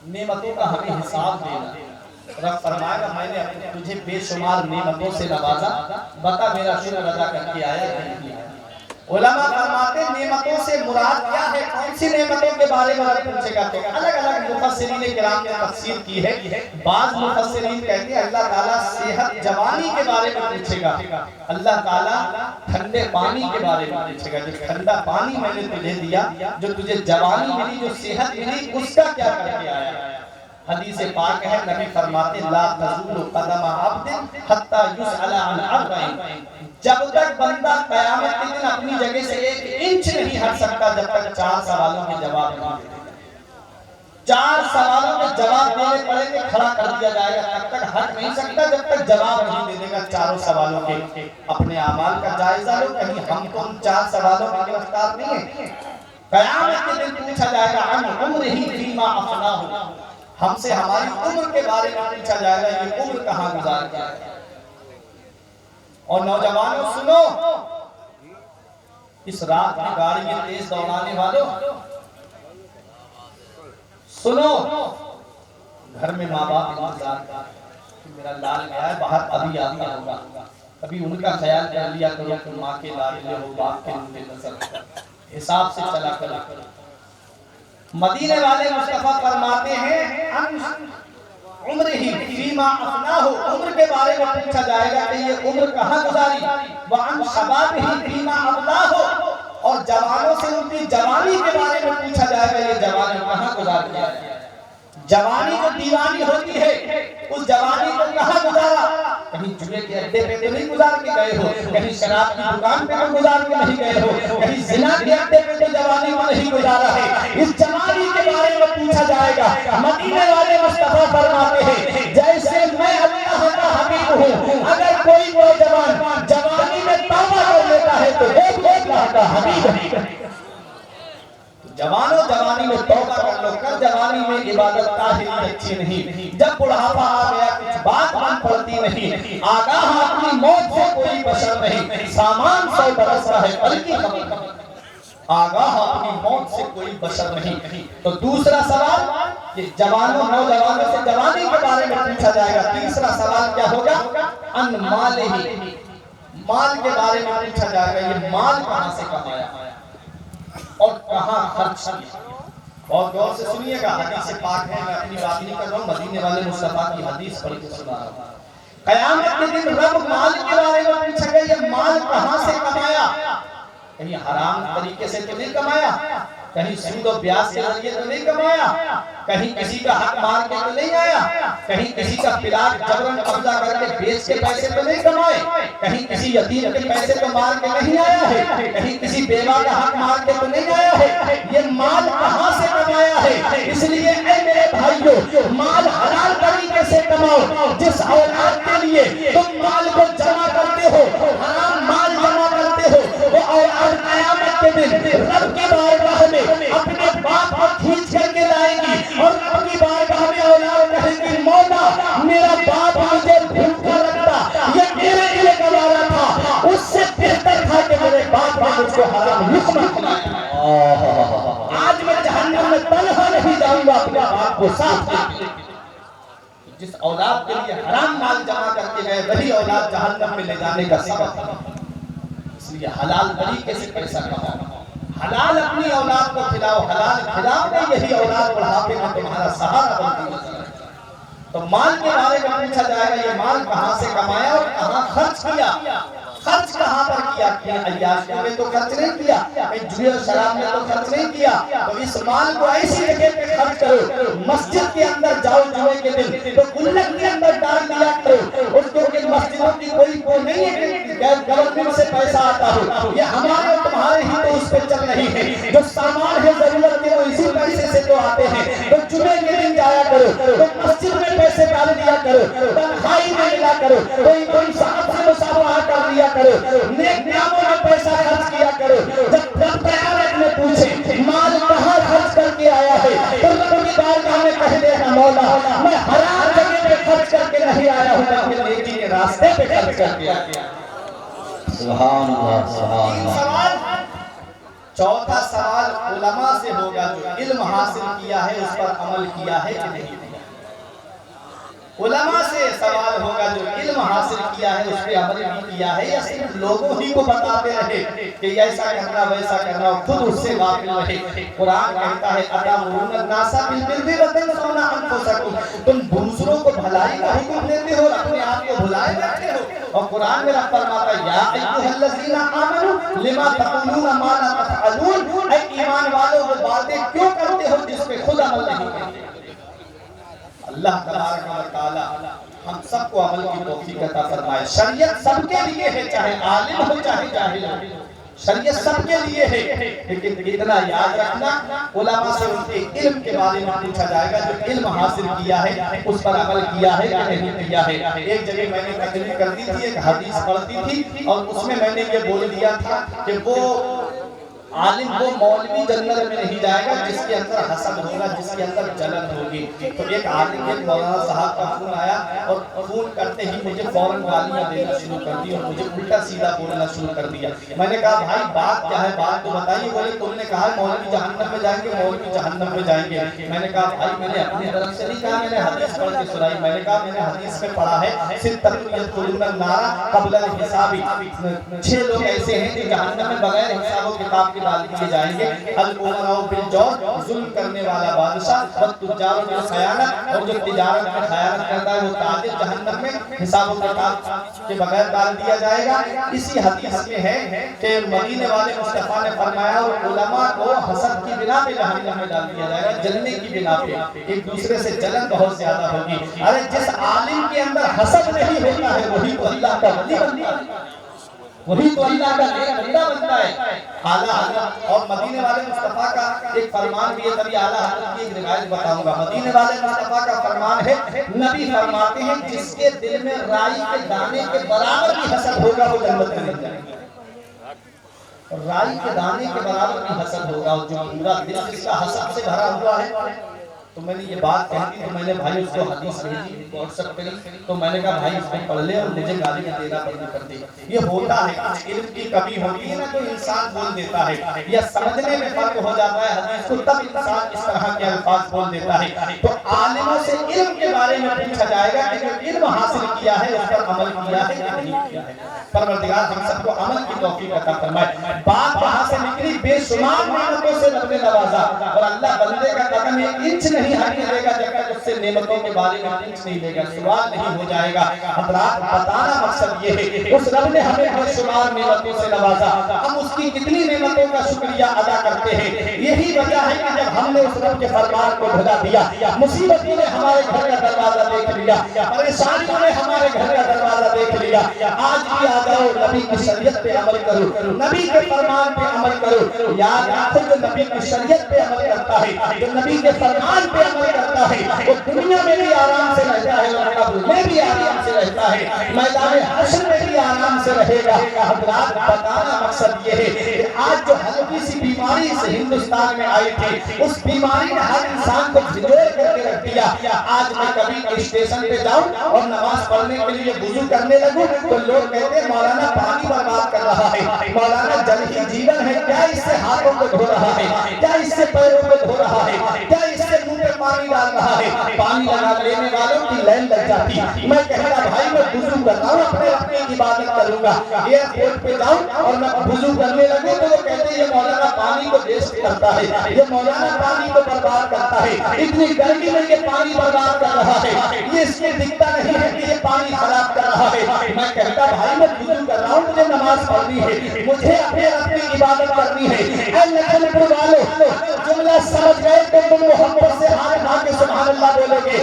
نعمتوں کا ہمیں حساب دینا. رب فرمائے گا میں نے تجھے بے شمار نعمتوں سے نوازا, بتا میرا شکر ادا کر کے آیا کہ نہیں آیا. علماء فرماتے ہیں نعمتوں سے مراد کیا ہے, کون سی نعمتوں کے بارے میں رب پوچھے گا. تو الگ الگ مفسرین کرام نے تفسیر کی ہے. بعض مفسرین کہتے ہیں اللہ تعالیٰ صحت جوانی کے بارے میں پوچھے گا. اللہ تعالیٰ ٹھنڈے پانی کے بارے میں پوچھے گا, جو ٹھنڈا پانی میں نے تجھے دیا, جو تجھے جوانی ملی, جو صحت ملی, اس کا کیا کر کے آیا. حدیث پاک ہے, نبی فرماتے لا تزول قدم عبد حتی یسأل عن اربع. جب تک بندہ قیامت کے دن اپنی جگہ سے 1 انچ نہیں ہٹ سکتا جب تک 4 سوالوں کے جواب نہیں دے گا. 4 سوالوں کے جواب دینے پڑیں گے, کھڑا کر دیا جائے گا, تب تک ہٹ نہیں سکتا جب تک جواب نہیں دے دے گا 4 سوالوں کے. اپنے اعمال کا جائزہ لو, کہیں ہم تو ان 4 سوالوں میں گرفتار نہیں ہیں. قیامت کے دن پوچھا جائے گا عن عمرہ فیما افناہ. ہم سے ہماری عمر کے بارے میں پوچھا جائے گا, یہ عمر کہاں گزار کیا ہے. اور نوجوانوں سنو, اس رات میں گاڑی میں تیز دوڑانے والوں سنو, گھر میں ماں باپ انتظار کر میرا لال گیا ہے باہر, ابھی آتا ہوگا. ابھی ان کا خیال کر لیا کرو کہ ماں کے لالے ہو, باپ کے نور نظر, حساب سے چلا کرو. مدینے والے مصطفیٰ فرماتے ہیں عمر ہی فیما افناہ, عمر کے بارے میں پوچھا جائے گا کہ یہ عمر کہاں گزاری. وعن شباب ہی فیما ابلاہ, اور جوانوں سے ان کی جوانی کے بارے میں پوچھا جائے گا یہ جوانی کہاں گزار کیا ہے. جوانی جو دیوانی ہوتی ہے, اس جوانی کو کہاں گزارا. کہیں جوئے کے اڈے پہ تو نہیں گزار کے گئے ہو, کہیں شراب کی دکان پہ تو گزار کے نہیں گئے ہو, کہیں زنا کے اڈے پہ تو جوانی کو نہیں گزارا ہے. اس جوانی کے بارے میں پوچھا جائے گا. مدینے والے مصطفیٰ فرماتے ہیں جیسے میں اللہ کا حبیب ہوں, اگر کوئی نوجوان جوانی میں توبہ کر لیتا ہے تو وہ اللہ کا حبیب ہے. جوانوں جوانی میں توبہ کر لو, کر جوانی میں عبادت طاہری اچھی نہیں. جب بڑھاپا آ گیا کچھ بات من پڑتی نہیں. آگاہ اپنی موت سے کوئی بشر نہیں, سامان 100 برس کا ہے بلکہ خبر. آگاہ اپنی موت سے کوئی بشر نہیں. تو دوسرا سوال, کہ جوانوں نوجوانوں سے جوانی کے بارے میں پوچھا جائے گا. تیسرا سوال کیا ہوگا, ان مالہ, مال کے بارے میں پوچھا جائے گا یہ مال کہاں سے کمایا اور کہاں خرچ کیا. بہت غور سے سنیے گا, حدیث پاک ہے, میں اپنی بات نہیں کر رہا ہوں, مدینے والے مصطفیٰ کی حدیث پڑھ کے سنا رہا ہوں. قیامت کے دن رب مال کے بارے میں پوچھے گا یہ مال کہاں سے کمایا. کہیں حرام طریقے سے تو نہیں کمایا، کہیں سود و بیاج کے ذریعے تو نہیں کمایا، کہیں کسی کا حق مار کے تو نہیں آیا، کہیں کسی کا پلاٹ جبرن قبضہ کر کے بیچ کے پیسے تو نہیں کمائے، کہیں کسی یتیم کے پیسے تو مار کے نہیں آیا ہے، کہیں کسی بیوہ کا حق مار کے تو نہیں آیا ہے، یہ مال کہاں سے کمایا ہے؟ اس لیے اے میرے بھائیو، مال حلال طریقے سے کماؤ۔ جس اولاد کے لیے تم مال کو جمع کرتے ہو، حرام مال جمع کرتے ہو، وہ اولاد قیامت کے دن رب کی بارگاہ میں اپنے باپ کو کھینچ کر کے لائے گی، اور رب کی بارگاہ میں اولاد کہے گی مولا میرا باپ مجھے بھوکا رکھتا، یہ میرے لیے گوارا تھا، اس سے بہتر تھا کہ میرے باپ نے مجھ کو حرام لقمہ کھلایا۔ آج میں جہنم میں تنہا نہیں جاؤں گا، اپنے باپ کو ساتھ لے۔ جس اولاد کے لیے حرام مال جمع کر کے گئے وہی اولاد جہنم میں لے جانے کا سبب ہے۔ اس لیے حلال طریقے سے پیسہ کماؤ، حلال اپنی اولاد کو کھلاؤ، حلال کھلاؤ گے یہی اولاد بڑھاپے میں تمہارا سہارا بنتی ہے۔ تو مال کے بارے میں پوچھا جائے گا، یہ مال کہاں سے کمایا اور کہاں خرچ کیا؟ خرچ کہاں پر کیا؟ عیاشی میں تو خرچ نہیں کیا، جوئے اور شراب میں تو خرچ نہیں کیا، تو اس مال کو ایسی جگہ پہ خرچ کرو۔ مسجد کے اندر جاؤ جمعے کے دن تو گلک کے اندر ڈال دیا کرو، اس کو کہ مسجدوں کی کوئی نہیں ہے کہ گورنمنٹ سے پیسہ آتا ہو، یہ ہمارے اور تمہارے ہی تو اس پہ چل رہی ہے۔ جو سامان ہے ضرورت کے وہ اسی پیسے سے تو آتے ہیں، تو جمعے کے دن جایا کرو، تو مسجد میں پیسے ڈال دیا کرو، تنخواہی میں ملا کرو، کوئی صاحب سے مصافحہ کر دیا کرو، نیک کاموں میں پیسہ خرچ کیا کرو۔ جب رب قیامت میں پوچھے مال کہاں خرچ کر کے آیا ہے تو رب کی بارگاہ میں کہہ دے گا مولا میں حرام جگہ پہ خرچ کر کے نہیں آیا ہوں، بلکہ نیکی کے راستے پہ خرچ کر کے آیا۔ سبحان اللہ، سبحان تین اللہ۔ سوال۔ چوتھا سوال علماء سے ہوگا جو علم حاصل کیا ہے اس پر عمل کیا ہے کہ نہیں کیا۔ علماء سے سوال ہوگا جو علم حاصل کیا ہے اس پہ عمل بھی کیا ہے، یا صرف لوگوں ہی کو بتاتے رہے کہ ایسا کرنا ویسا کرنا، خود اس سے غافل رہے۔ قرآن کہتا ہے اَتَأْمُرُونَ النَّاسَ بِالْبِرِّ وَتَنْسَوْنَ أَنفُسَكُمْ، تم دوسروں کو بھلائی کا حکم دیتے ہو، اپنے آپ کو بھلائے رکھتے ہو۔ اور قرآن میں رب فرماتا ہے یا ایھا الذین آمنوا لما تقولون ما لا تفعلون، اے ایمان والو وہ باتیں کیوں کرتے ہو جس پہ خود عمل نہیں کرتے۔ اللہ تبارک و تعالی ہم سب کو عمل کی توفیق عطا فرمائے۔ شریعت سب کے لیے ہے، چاہے عالم ہو چاہے جاہل ہو، شریعت سب کے لیے ہے، لیکن اتنا یاد رکھنا علماء سے ان کے علم کے بارے میں پوچھا جائے گا، جو علم حاصل کیا ہے اس پر عمل کیا ہے کہ نہیں کیا ہے۔ ایک جگہ میں نے تقریر کر دی تھی، ایک حدیث پڑھتی تھی اور اس میں میں نے یہ بول دیا تھا کہ وہ عالم وہ مولوی جنت میں نہیں جائے گا جس کے اندر حسد ہوگا، جس کے اندر جلن ہوگی۔ تو ایک عالم ایک مولانا صاحب کا فون آیا اور فون کرتے ہی مجھے فوراً گالیاں دینا شروع کر دی اور مجھے الٹا سیدھا بولنا شروع کر دیا۔ میں نے کہا بھائی بات کیا ہے، بات تو بتائیے۔ بولے تم نے کہا مولوی جہنم میں جائیں گے، مولوی جہنم میں جائیں گے۔ میں نے کہا بھائی میں نے اپنی طرف سے نہیں کہا، میں نے حدیث پڑھ کے سنائی۔ میں نے کہا میں نے حدیث میں پڑھا ہے ستۃ یدخلون النار قبل الحساب، 6 لوگ ایسے ہیں جو جہنم میں بغیر حساب و کتاب کے ڈال دیے جائیں گے۔ الامراء بالجور، ظلم کرنے والا بادشاہ، والتجار بالخیانت، اور جو تجارت میں خیانت کرتا ہے وہ تاجر جہنم میں حساب و کتاب کے بغیر ڈال دیا جائے گا۔ اسی حدیث میں ہے کہ مدینے والے مصطفیٰ نے فرمایا اور علماء کو حسد کی بنا پہ جہنم میں ڈال دیا جائے گا، جلنے کی بنا پہ، ایک دوسرے سے جلن بہت زیادہ ہوگی۔ ارے جس عالم کے اندر حسد نہیں ہوتا ہے وہی تو اللہ کا ولی بنتا ہے، وہی تو اللہ کا نیک بندہ بنتا ہے۔ اعلیٰ حضرت اور مدینے والے مصطفیٰ کا ایک فرمان بھی ہے، تبھی اعلیٰ حضرت کی ایک روایت بتاؤں گا۔ مدینے والے مصطفیٰ کا فرمان ہے، نبی فرماتے ہیں جس کے دل میں رائی کے دانے کے برابر بھی حسد ہوگا وہ جنت میں نہیں جائے گا۔ رائی کے دانے کے برابر بھی حسد ہوگا، اور جو پورا دل جس کا حسد سے بھرا ہوا ہے۔ تو میں نے یہ بات کہی تھی تو میں نے بھائی اس کو حدیث بھیجی واٹس ایپ پہ، تو میں نے کہا بھائی اس کو پڑھ لے اور مجھے گالیاں دینا بند کر دے۔ یہ ہوتا ہے، کچھ علم کی کمی ہوتی ہے نا، تو انسان بول دیتا ہے یا سمجھنے میں فرق ہو جاتا ہے حدیث کو، تب انسان اس طرح کے الفاظ بول دیتا ہے۔ تو عالموں سے علم کے بارے میں پوچھا جائے گا کہ جو علم حاصل کیا ہے اس پر عمل کیا ہے کہ نہیں کیا ہے۔ پروردگار ہم سب کو عمل کی توفیق عطا فرمائے۔ بات وہاں سے نکلی، بے شمار نعمتوں سے رب نے نوازا، اور اللہ بندے کا قدم ایک انچ نہیں ہٹنے دے گا جب تک اس سے سے نعمتوں کے بارے میں پوچھ نہیں لے گا، سوال نہیں ہو جائے گا۔ حضرات بتانا مقصد یہ ہے اس رب نے ہمیں بے شمار نعمتوں سے نوازا، ہم اس کی کتنی نعمتوں کا شکریہ ادا کرتے ہیں۔ یہی وجہ ہے کہ جب ہم نے اس رب کے فرمان کو بھلا دیا، مصیبتوں نے ہمارے گھر کا دروازہ دیکھ لیا، پریشانیوں نے ہمارے گھر کا دروازہ دیکھ لیا، آج بھی آ جاؤ نبی کی شریعت پہ عمل کرو، نبی کے فرمان پہ عمل کرو۔ یاد رکھو جو نبی کی شریعت پہ عمل کرتا ہے، جو نبی کے فرمان پہ عمل کرتا ہے، وہ دنیا میں بھی آرام سے رہتا ہے اور قبر میں بھی آرام سے رہتا ہے، میدان حشر میں بھی آرام سے رہے گا۔ حضرات بتانا مقصد یہ ہے کہ آج جو ہلکی سی بیماری سے ہندوستان میں آئی تھی، اس بیماری نے ہر انسان کو جھنجھوڑ کر کے رکھ دیا۔ آج میں کبھی اسٹیشن پہ جاؤں اور نماز پڑھنے کے لیے وضو کرنے لگوں تو لوگ کہتے ہیں مولانا پانی برباد کر رہا ہے، مولانا جل ہی جیون ہے، کیا اس سے ہاتھوں کو دھو رہا ہے، کیا اس سے پیروں کو دھو رہا ہے، کیا اس سے منہ پہ پانی ڈال رہا ہے؟ پانی لگا لینے والوں کی لائن لگ جاتی۔ میں کہتا بھائی میں وضو کر رہا ہوں، اپنے رب کی عبادت کروں گا، ایئرپورٹ پہ جاؤں اور میں وضو کرنے لگوں تو وہ کہتے ہیں یہ مولانا پانی کو ویسٹ کرتا ہے، یہ مولانا پانی کو برباد کرتا ہے، اتنی گرمی میں یہ پانی برباد کر رہا ہے، یہ اس میں دکھتا نہیں ہے کہ یہ پانی خراب کر رہا ہے۔ میں کہتا بھائی میں وضو کر رہا ہوں، مجھے نماز پڑھنی ہے، مجھے اپنے رب کی عبادت کرنی ہے۔ اے لکھن پور والو جملہ سمجھ گئے تو تم محبت سے ہاتھ اٹھا کے سبحان اللہ بولو گے۔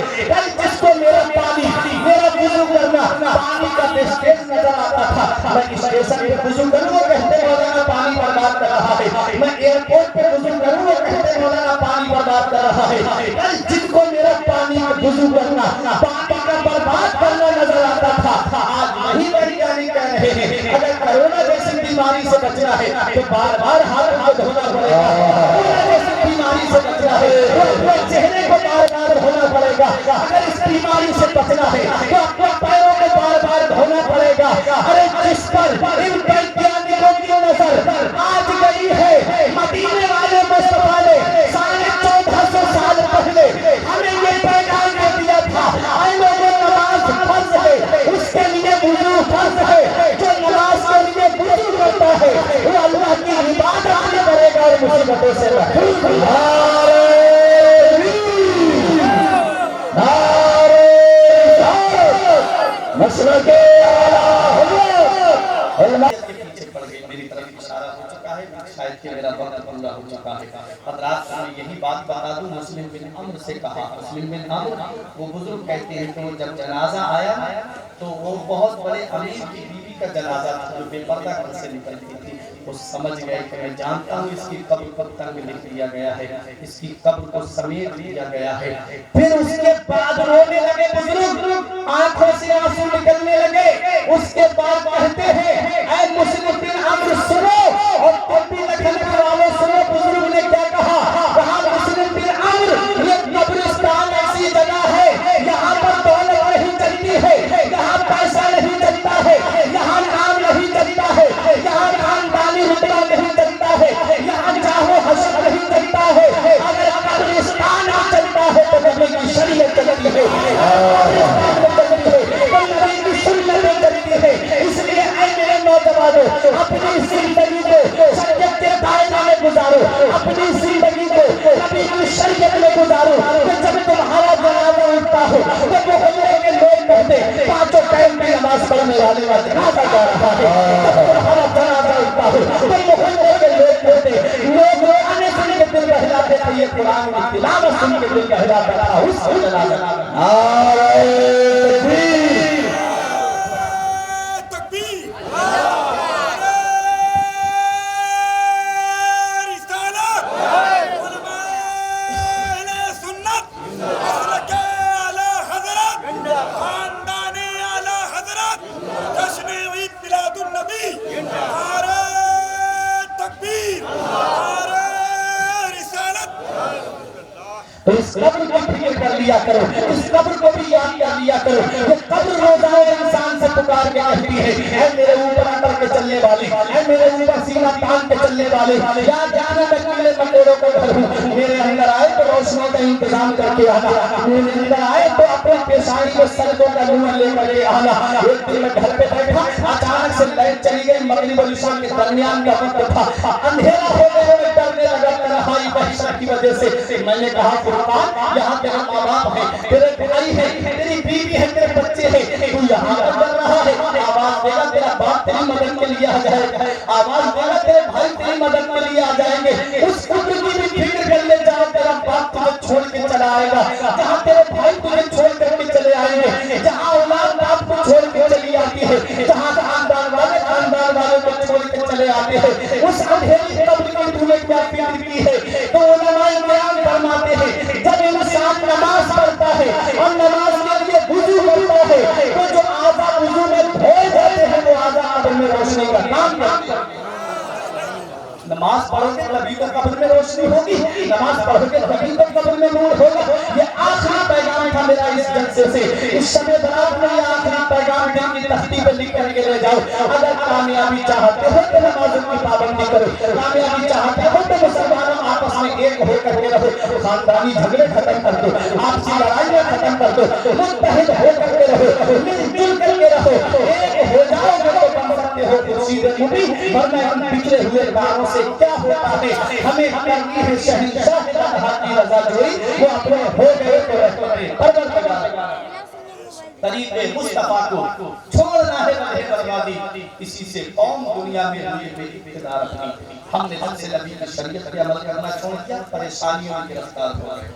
جس کو میرا پانی، میرا وضو کرنا پانی کا ویسٹیج نظر آتا تھا، میں اسٹیشن پہ وضو کروں وہ کہتے مولانا پانی برباد کر رہا ہے، میں ایئرپورٹ پہ وضو کروں وہ کہتے مولانا پانی برباد کر رہا ہے۔ جن کو میرا پانی کا وضو کرنا پانی کا برباد کرنا نظر آتا تھا، آج وہی ویگیانک کہہ رہے ہیں اگر کرونا جیسی بیماری سے بچنا ہے تو بار بار ہاتھ کو دھونا پڑے گا، کرونا جیسی بیماری سے بچنا ہے تو اپنے چہرے کو بار بار دھونا پڑے گا، اگر اس بیماری سے بچنا ہے تو اپنے پیروں کو بار بار دھونا پڑے گا۔ ارے جس پر ان ویگیانکوں کی نظر آج گئی ہے، مدینے والے مصطفیٰ نے 1450 سال پہلے ہمیں یہ پیغام دے دیا تھا، اے لوگوں نماز فرض ہے، اس کے لیے وضو فرض ہے، جو نماز کے لیے وضو کرتا ہے وہ اللہ کی عبادت بھی کرے گا اور مصیبتوں سے محفوظ ہوگا۔ مسلک اعلیٰ حضرت علماء کے پیچھے پڑ گئی، میری طرف اشارہ ہو چکا ہے، شاید کہ میرا وقت پورا ہو چکا ہے۔ حضرات میں یہی بات بتا دوں، مسلم بن عمرو سے کہا، مسلم بن عمرو وہ بزرگ کہتے ہیں کہ وہ جب جنازہ آیا تو وہ بہت بڑے امیر کی بیوی کا جنازہ تھا جو بے پردہ گھر سے نکلتی تھی، وہ سمجھ گئے کہ میں جانتا ہوں اس کی قبر پر تنگ لکھ دیا گیا ہے، اس کی قبر کو سمیٹ دیا گیا ہے۔ پھر اس کے بعد رونے لگے بزرگ، آنکھوں سے آنسو نکلنے لگے، اس کے بعد کہتے ہیں اے مسلم بن عمرو سنو، اور تم بھی لکھن پور والوں سنو، بزرگ نے کیا کہا؟ کہا مسلم بن عمرو یہ قبرستان ایسی جگہ ہے یہاں پر دولت نہیں چلتی ہے، یہاں پیسہ نہیں چلتا ہے، یہاں نام نہیں چلتا ہے، یہاں خاندانی رتبہ نہیں چلتا ہے، یہاں چاہو حسد نہیں چلتا ہے، اگر قبرستان چلتا ہے تو نبی کی شریعت چلتی ہے، تو نبی کی سنت چلتی ہے۔ اس لیے اے میرے نوجوانوں اپنی زندگی کو شریعت کے دائرے میں گزارو، اپنی زندگی کو نبی کی شریعت میں گزارو، کہ جب تمہارا جنازہ اٹھتا ہو تو محلے کے لوگ کہتے پانچوں ٹائم کی نماز پڑھنے والے کا جنازہ جا رہا ہے، جب تمہارا جنازہ اٹھتا ہو تو محلے کے لوگ کہتے لوگ آنے سن کے دل بہلاتے تھے، یہ قرآن کی تلاوت سن کے دل بہلاتا تھا اس کو جنازہ۔ نعرہ تکبیر، تو اس قبر کو فکر کر لیا کرو، اس قبر کو بھی یاد کر لیا کرو، یہ قبر روزانہ انسان سے پکار کے کہتی ہے اے میرے اوپر اتر کے چلنے والے، اے میرے اوپر سینہ تان کے چلنے والے، یا جانا میں کیڑے مکوڑوں کو گھر ہوں، میرے اندر آئے تو روشنی کا انتظام کر کے آنا، میرے اندر آئے تو اپنے پیشانی کو سڑکوں کا نور لے کر کے آنا۔ ایک دن میں گھر پہ بیٹھا، اچانک سے لائٹ چلی گئی، مغرب اور عشاء کے درمیان کا وقت تھا، اندھیرا ہو گیا، میں ڈرنے لگا، انتہائی وحشت کی وجہ سے میں نے کہا فرقان یہاں تیرا ماں باپ ہے، تیرے بھائی ہے، تیری بیوی ہے، تیرے بچے ہیں، تو یہاں پر ڈر رہا ہے، آواز دے گا تیرا باپ تیری مدد کے لیے آ جائے گا، آواز دے گا تیرے بھائی تیری مدد کے لیے آ جائیں گے، اس فکر کی بھی فکر کر لے جہاں تیرا باپ تجھے چھوڑ کے چلا آئے گا، جہاں تیرے بھائی تجھے چھوڑ کر کے چلے آئیں گے، جہاں اولاد باپ کو چھوڑ کے چلی آتی ہے، جہاں خاندان والے کو چھوڑ کے چلے آتے ہیں، اس اندھیری قبر کی تو نے کیا فکر کی ہے؟ تو علماء بیان فرماتے ہیں جب انسان نماز پڑھتا ہے اور نماز کے لیے وضو کرتا ہے تو جو اعضاء وضو میں دھوئے جاتے ہیں وہ اعضاء قبر میں روشنی کا کام کرتے ہیں۔ نماز پڑھو گے تبھی تو قبر میں روشنی ہوگی، نماز پڑھو گے تبھی تو قبر میں نور ہوگا۔ یہ آخری پیغام تھا میرا اس جلسے سے، اس شب برات میں یہ آخری پیغام دن کی تختی پہ لکھ کر کے لے جاؤ۔ اگر کامیابی چاہتے ہو تو نمازوں کی پابندی کرو، کامیابی چاہتے ہو تو مسلمانوں آپس میں ایک ہو کر کے رہو، خاندانی جھگڑے ختم کر دو، آپسی لڑائیاں ختم کر دو، متحد ہو کر کے رہو، مل جل کر کے رہو، ایک ہو جاؤ گے تو بن سکتے ہو کرسی مبین، ورنہ ان بچھڑے ہوئے کاروں سے کیا ہوتا ہے؟ ہمیں کرنی ہے شہنشاہ کی رضا جوئی، وہ اپنے ہو گئے تو رہتے پروردگار طریق مصطفیٰ کو چھوڑنا ہے راہ بربادی، اسی سے قوم دنیا میں ہوئے بے اقتدار اپنی۔ ہم نے جب سے نبی کی شریعت پہ عمل کرنا چھوڑ دیا پریشانیوں میں گرفتار ہو گئے۔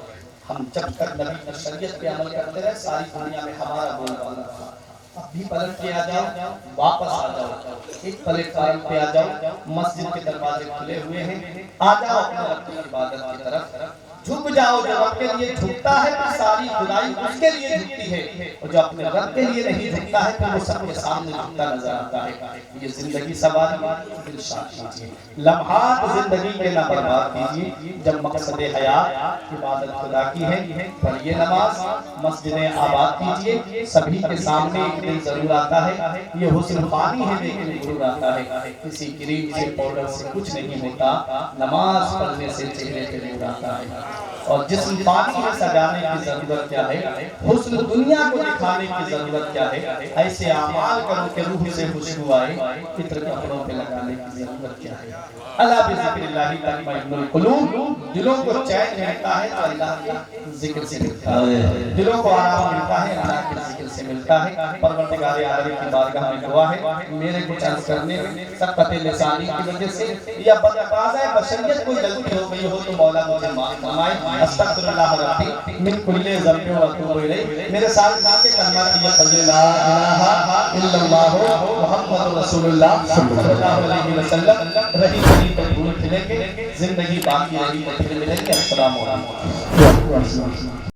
ہم جب تک نبی کی شریعت پہ عمل کرتے رہے ساری دنیا میں ہمارا بول بالا تھا۔ اب بھی پلٹ کے آ جاؤ، واپس آ جاؤ، ایک پلیٹ فارم پہ آ جاؤ، مسجد کے دروازے کھلے ہوئے ہیں، آ جاؤ اپنے رب کی عبادت کی طرف، جھک جاؤ۔ جو رب کے لیے جھکتا ہے تو ساری خدائی اس کے لیے جھکتی ہے، اور جو اپنے رب کے لیے نہیں جھکتا ہے تو وہ سب کے سامنے جھکتا نظر آتا ہے۔ یہ زندگی سواری دل شاد کیجیے، لمحات زندگی کے نہ برباد کیجیے۔ جب مقصد حیات عبادت خدا کی ہے، پڑھیے نماز، مسجدیں آباد کیجیے۔ سبھی کے سامنے ایک دن ضرور آتا ہے، یہ حسن فانی ہے لیکن ضرور آتا ہے، کسی کریم سے پاؤڈر سے کچھ نہیں ہوتا، نماز پڑھنے سے چہرے پہ نور آتا ہے۔ اور جسم فانی میں سجانے کی ضرورت کیا ہے، حسن دنیا کو دکھانے کی ضرورت کیا ہے، ایسے اعمال کرو کہ روح سے خوشبو آئے، عطر کپڑوں پہ لگانے کی ضرورت کیا ہے۔ اللہ بذکر اللہ تطمئن القلوب، دلوں کو چین ملتا ہے تو اللہ کے ذکر سے ملتا ہے، دلوں کو آرام ملتا ہے اللہ کے ذکر سے ملتا ہے۔ پروردگار عالم کی بارگاہ میں دعا ہے، میرے کچھ عرض کرنے میں سقط لسانی کی وجہ سے یا بتقاضۂ بشریت کوئی غلطی ہو گئی ہو تو مولا مجھے معاف فرمائے۔ استغفر اللہ ربی من کل ذنب و اتوب الیہ۔ میرے ساتھ مل کے کلمہ کیا پڑھیے، لا الہ الا اللہ محمد رسول اللہ صلی اللہ علیہ وسلم۔ رہی کہیں تو پھول کھلیں گے، زندگی باقی رہی تو پھر ملیں گے۔ السلام علیکم۔